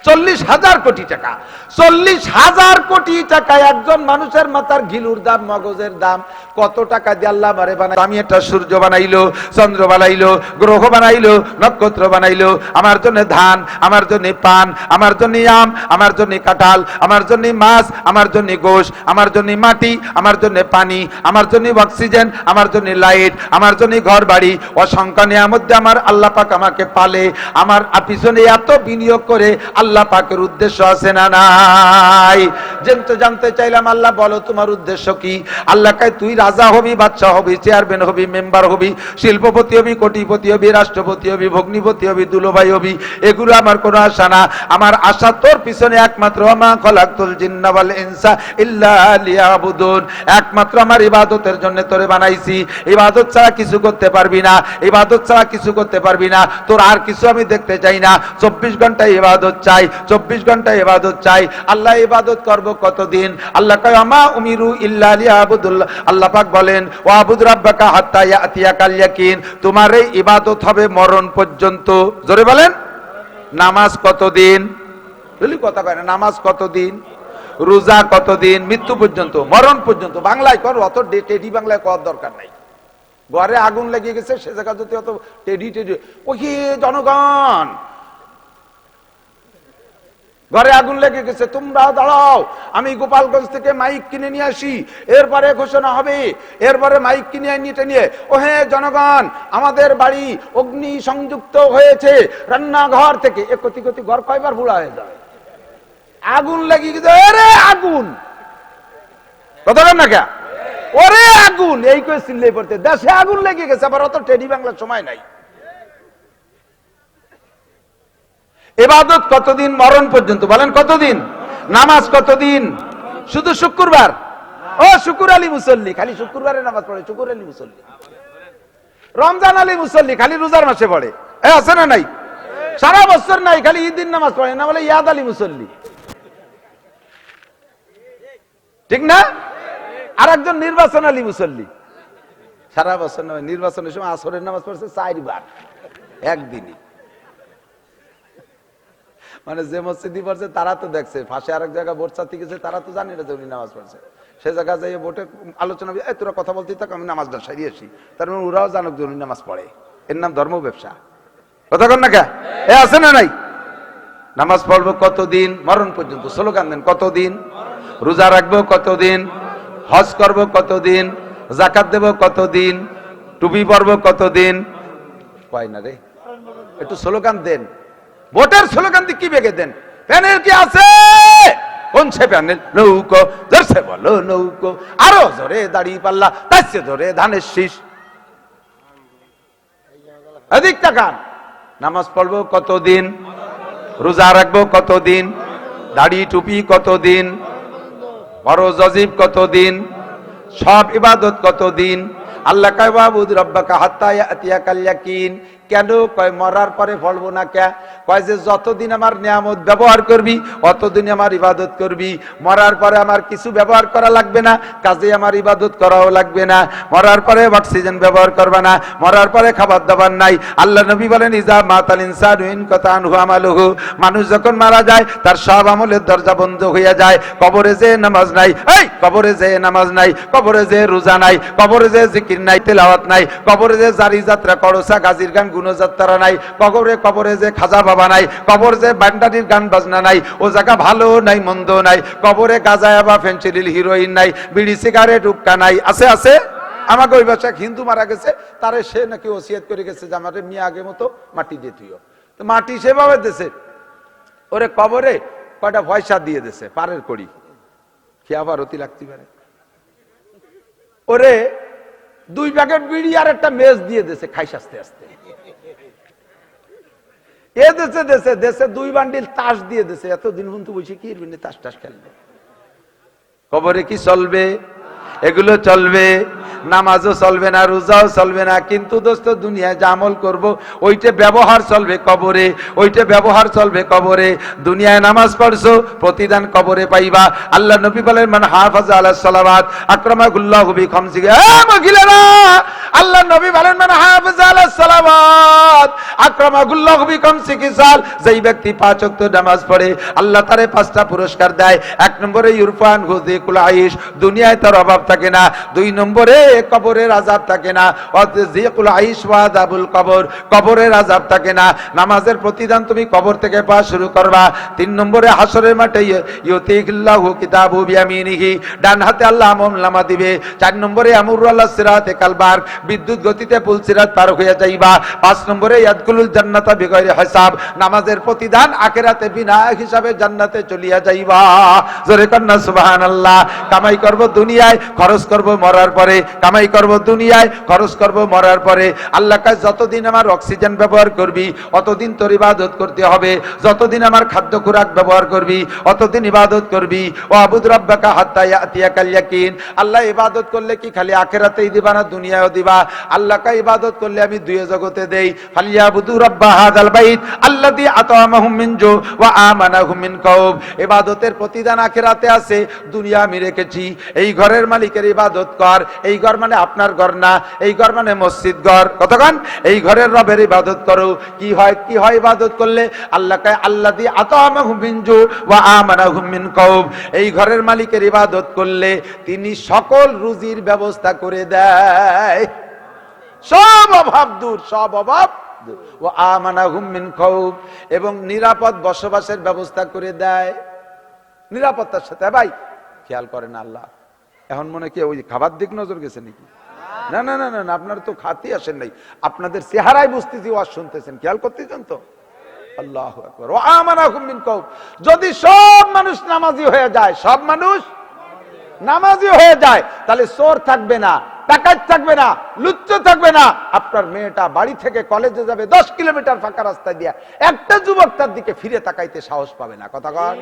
40,000 কোটি টাকা। 40,000 কোটি টাকায় একজন মানুষের মাথার ঘিলুর দাম, মগজের দাম কত টাকা দিয়ে আল্লাহ আমারে বানাই। আমি একটা সূর্য বানাইলো, চন্দ্র বানাইলো, গ্রহ বানাইলো, নক্ষত্র বানাইলো, আমার জন্য ধান, আমার জন্য পান, আমার জন্য আম, আমার জন্য কাঁঠাল, আমার জন্য মাছ, আমার জন্য গোশ, আমার জন্য মাটি, আমার জন্য পানি, আমার জন্য অক্সিজেন, আমার জন্য লাইট, আমার জন্য ঘর বাড়ি, অসংখ্য নিয়ামত দিয়ে আমার আল্লাহ পাক আমাকে পালে। আমার পিছনে এত বিনিয়োগ করে আল্লাহ পাকের উদ্দেশ্য আছে না নাই? জানতে চাইলাম, আল্লাহ বলো তোমার উদ্দেশ্য কি? আল্লাহ কয় তুই রাজা হবি, বাদশা হবি, চেয়ারম্যান হবি, মেম্বার হবি, শিল্পপতি হবি, কোটিপতি হবি, রাষ্ট্রপতি হবি, ভগ্নিপতি হবি, দুলোভাই হবি, এগুলো আমার কোনো আশা না। আমার আশা তোর পিছনে একমাত্র মা খলাকতুল জিন্না ওয়াল ইনসা ইল্লা লিয়াবুদুন, একমাত্র আমার ইবাদতের জন্য তোরে বানাইছি। ইবাদত ছাড়া কিছু করতে পারবি না, ইবাদত ছাড়া কিছু করতে পারবি না। তোর আর কিছু আমি দেখতে চাই না। 24 ঘন্টা ইবাদত চাই, 24 ঘন্টা ইবাদত চাই। আল্লাহ ইবাদত করব কতদিন? আল্লাহ কয় আমা উমিরু ইল্লা লিয়াবুদুল্লাহ। আল্লাহ পাক বলেন ওয়াবুদ রাব্বাকা হাত্তা ইয়াতিয়াকাল ইয়াকিন, তোমার এই ইবাদত হবে মরণ পর্যন্ত। জোরে বলেন, নামাজ কতদিন? বলি কথা কয় না, নামাজ কতদিন? রোজা কতদিন? মৃত্যু পর্যন্ত, মরণ পর্যন্ত। বাংলায় কর, অত টেডি বাংলায় করার দরকার নাই। ঘরে আগুন লেগে গেছে, সে জায়গা যদি অত টেডি ওই জনগণ, ঘরে আগুন লেগে গেছে, তোমরা দাঁড়াও, আমি গোপালগঞ্জ থেকে মাইক কিনে নিয়ে আসি, এরপরে ঘোষণা হবে, এরপরে মাইক কিনে নিয়ে ও হ্যাঁ জনগণ, আমাদের বাড়ি অগ্নি সংযুক্ত হয়েছে রান্নাঘর থেকে। এ কতি কতি ঘর কয়বার বুড়া হয়ে যায়? আগুন লেগে গেছে, আরে আগুন, কথা বলেন না কে? ওরে আগুন, এই করে চিল্লাই পড়তে, দেশে আগুন লেগে গেছে। আবার অত টেডি বাংলার সময় নাই। ইবাদত কতদিন? মরণ পর্যন্ত। বলেন কতদিন? নামাজ কতদিন? শুধু শুক্রবার। ও শুকুর আলী মুসল্লি, খালি শুক্রবারে নামাজ পড়ে, শুকুর আলী মুসল্লি। রমজান আলী মুসল্লি, খালি রোজার মাসে পড়ে, আছে না নাই? সারা বছর নাই, খালি ঈদের নামাজ পড়ে না, বলে ইয়াদ আলী মুসল্লি। ঠিক না? আর একজন নির্বাচন আলী মুসল্লি, সারা বছর নয়, নির্বাচনের সময় আসরের নামাজ পড়ছে 4 বার একদিনই। মানে যে মসজিদই পড়ছে তারা তো দেখছে, ফাঁসে আরেক জায়গায় ভোট চাতে গেছে, তারা তো জানে না যে উনি নামাজ পড়ছে। সে জায়গায় যাই ভোটে আলোচনা, তোরা কথা বলতে থাক, আমি নামাজটা সারিয়ে আসি। তার মানে ওরাও জানুক যে উনি নামাজ পড়ে। এর নাম ধর্ম ব্যবসা। কথা কন না কে? এ আছে না নাই? নামাজ পড়বো কতদিন? মরণ পর্যন্ত। স্লোগান দেন, কতদিন? রোজা রাখবো কতদিন? হজ করবো কতদিন? যাকাত দেব কতদিন? টুপি পরব কতদিন? কয় না রে, একটু স্লোগান দেন, ভোটের স্লোগান দিয়ে কি বেগে দেন। প্যানেল কি আছে? কোন সে প্যানেল? নৌকো, জোরসে বলো নৌকো, আরো জোরে দাঁড়িয়ে পাল্লা, তাইছে ধরে ধানের শীষ। এদিক তাকান, নামাজ পড়বো কতদিন? রোজা রাখবো কতদিন? দাড়ি টুপি কতদিন? ফরজ ওয়াজিব কতদিন? সব ইবাদত কতদিন? আল্লাহ কয় ওয়াবুদ রাব্বাকা হাত্তা ইয়াতিয়াকাল ইয়াকিন। কেন কয় মরার পরে ফলবো না? কে কয় যে যতদিন আমার নিয়ামত ব্যবহার করবি অতদিন আমার ইবাদত করবি, মরার পরে আমার কিছু ব্যবহার করা লাগবে না, কাজে আমার ইবাদত করাও লাগবে না। মরার পরে অক্সিজেন ব্যবহার করবে না, মরার পরে খাবার দাবার নাই। আল্লাহ নবী বলেন ইজা মাতাল ইনসানু ইনকাতা আনহু আমালুহু, মানুষ যখন মারা যায় তার সব আমলের দরজা বন্ধ হয়ে যায়। কবরে যে নামাজ নাই, এই কবরে যে নামাজ নাই, কবরে যে রোজা নাই, কবরে যে জিকির নাই, তেলাওয়াত নাই, কবরে যে জারি যাত্রা করসা গাজীর গান গুণযাত্রা নাই, কবরে যে খাজা বাবা নাই, কবর যে বান্ডারির গান বাজনা নাই, ও জায়গা ভালো নাই মন্দ নাই, কবরে গাঁজা বা ফেন্সিডিল হিরোইন নাই, বিড়ি সিগারেট হুক্কা নাই। আছে আছে। আমাকে ওই বাসায় হিন্দু মারা গেছে, তারে সে নাকি ওসিয়ত করে গেছে যে আমার মেয়ে আগে মতো মাটি দিয়ে তুইও, তো মাটি সেভাবে দেশে ওরে কবরে কয়টা পয়সা দিয়ে দেছে পারের করি, কি আবার অতি লাগতে পারে। ওরে 2 প্যাকেট বিড়ি আর একটা মেজ দিয়ে দেছে, খাইস আস্তে আস্তে। এ দেশে দেশে দেশে 2 বান্ডিল তাস দিয়ে দেছে, এতদিন কিন্তু বসে কি তাস টাস খেলবে। কবরে কি চলবে? এগুলো চলবে। নামাজও চলবে না, রোজাও চলবে না, কিন্তু দোস্ত দুনিয়ায় যা আমল করবো ওইটা ব্যবহার চলবে কবরে, ওইটা ব্যবহার চলবে কবরে। দুনিয়ায় নামাজ পড়ছো, প্রতিদান কবরে পাইবা। আল্লাহ নবী বলেন মান হাফাজা আলাস সালাওয়াত আকরামাহুল্লাহু বিখামসি। মহিলারা, আল্লাহ নবী বলেন মান হাফাজা আলাস সালাওয়াত আকরামাহুল্লাহু বিখামসি খিসাল, যেই ব্যক্তি 5 ওয়াক্ত নামাজ পড়ে আল্লাহ তারে 5টা পুরস্কার দেয়। 1 নম্বরে ইরফান হুযিকুল আইশ, দুনিয়ায় তার অভাব থাকে না। 2 নম্বরে কবরের আযাব থাকে না, ওয়াযিকুল আইশ ওয়া আযাবুল কবর, কবরের আযাব থাকে না। নামাজের প্রতিদান তুমি কবর থেকে পাওয়া শুরু করবা। 3 নম্বরে হাসরের মাঠে ইউতিহিল্লাহু কিতাবু বিয়ামিনিহি, ডান হাতে আল্লাহ আমলনামা দিবে। 4 নম্বরে আমরু আলাস সিরাতে কালবার, বিদ্যুৎ গতিতে পুল সিরাত পার হয়ে যাইবা। 5 নম্বরে ইয়াদখুলুল জান্নাতা বিগয়রি হিসাব, নামাজের প্রতিদান আখিরাতে বিনা হিসাবে জান্নাতে চলিয়া যাইবা। জোরে কন্না সুবহানাল্লাহ। কামাই করব দুনিয়ায়, খরচ করব মরার পরে, কামাই করব দুনিয়ায়, খরচ করব মরার পরে। আল্লাহ কাছে যতদিন আমার অক্সিজেন ব্যবহার করবি অতদিন তোর ইবাদত করতে হবে, যতদিন আমার খাদ্য খোরাক ব্যবহার করবি অতদিন ইবাদত করবি। ও আবুদ রাব্বাকা হাত্তা ইয়াতিয়াকাল ইয়াকিন। আল্লাহ ইবাদত করলে কি খালি আখিরাতেই দিবা না দুনিয়ায়ও দিবা? আল্লাহ কা ইবাদত করলে আমি 2 জগতে দেই। ফালিয়াবুদু রাব্বা হাযাল বাইত আল্লাযী আতামাহুম মিন জু ওয়া আমানাহুম মিন কাউব। ইবাদতের প্রতিদান আখিরাতে আছে, দুনিয়া আমি রেখেছি। এই ঘরের মালিকের ইবাদত কর। এই ঘর মানে আপনার ঘর না, এই ঘর মানে মসজিদ ঘর। কতক্ষণ এই ঘরের রবের ইবাদত করো। কি হয় কি হয় ইবাদত করলে? আল্লাহ কয় আল্লাযী আতামাহুম মিন জু ওয়া আমানাহুম মিন কাউব। এই ঘরের মালিকের ইবাদত করলে তিনি সকল রুজির ব্যবস্থা করে দেয়, সব অভাব দূর, সব অভাব দূর। ওয়া আমানাহুম মিন কাউব, এবং নিরাপদ বসবাসের ব্যবস্থা করে দেয়। নিরাপত্তার সাথে ভাই খেয়াল করেন আল্লাহ। এখন মনে কি ওই খাবার দিক নজর গেছে নাকি? না না না না, আপনারা তো খাতি আসেন নাই, আপনাদের চেহারায় বুঝতেছি ওয়াজ শুনতেছেন, খেয়াল করতেছেন তো। আল্লাহু আকবার। ওয়া আমানাহুম মিন কাউব, যদি সব মানুষ নামাজি হয়ে যায়, সব মানুষ নামাজি হয়ে যায়, তাহলে চোর থাকবে না, ডাকাত থাকবে না, লুচ্চা থাকবে না। আপনার মেয়েটা বাড়ি থেকে কলেজে যাবে 10 কিলোমিটার ফাঁকা রাস্তা দিয়া, একটা যুবক তার দিকে ফিরে তাকাইতে সাহস পাবে না। কথা কন।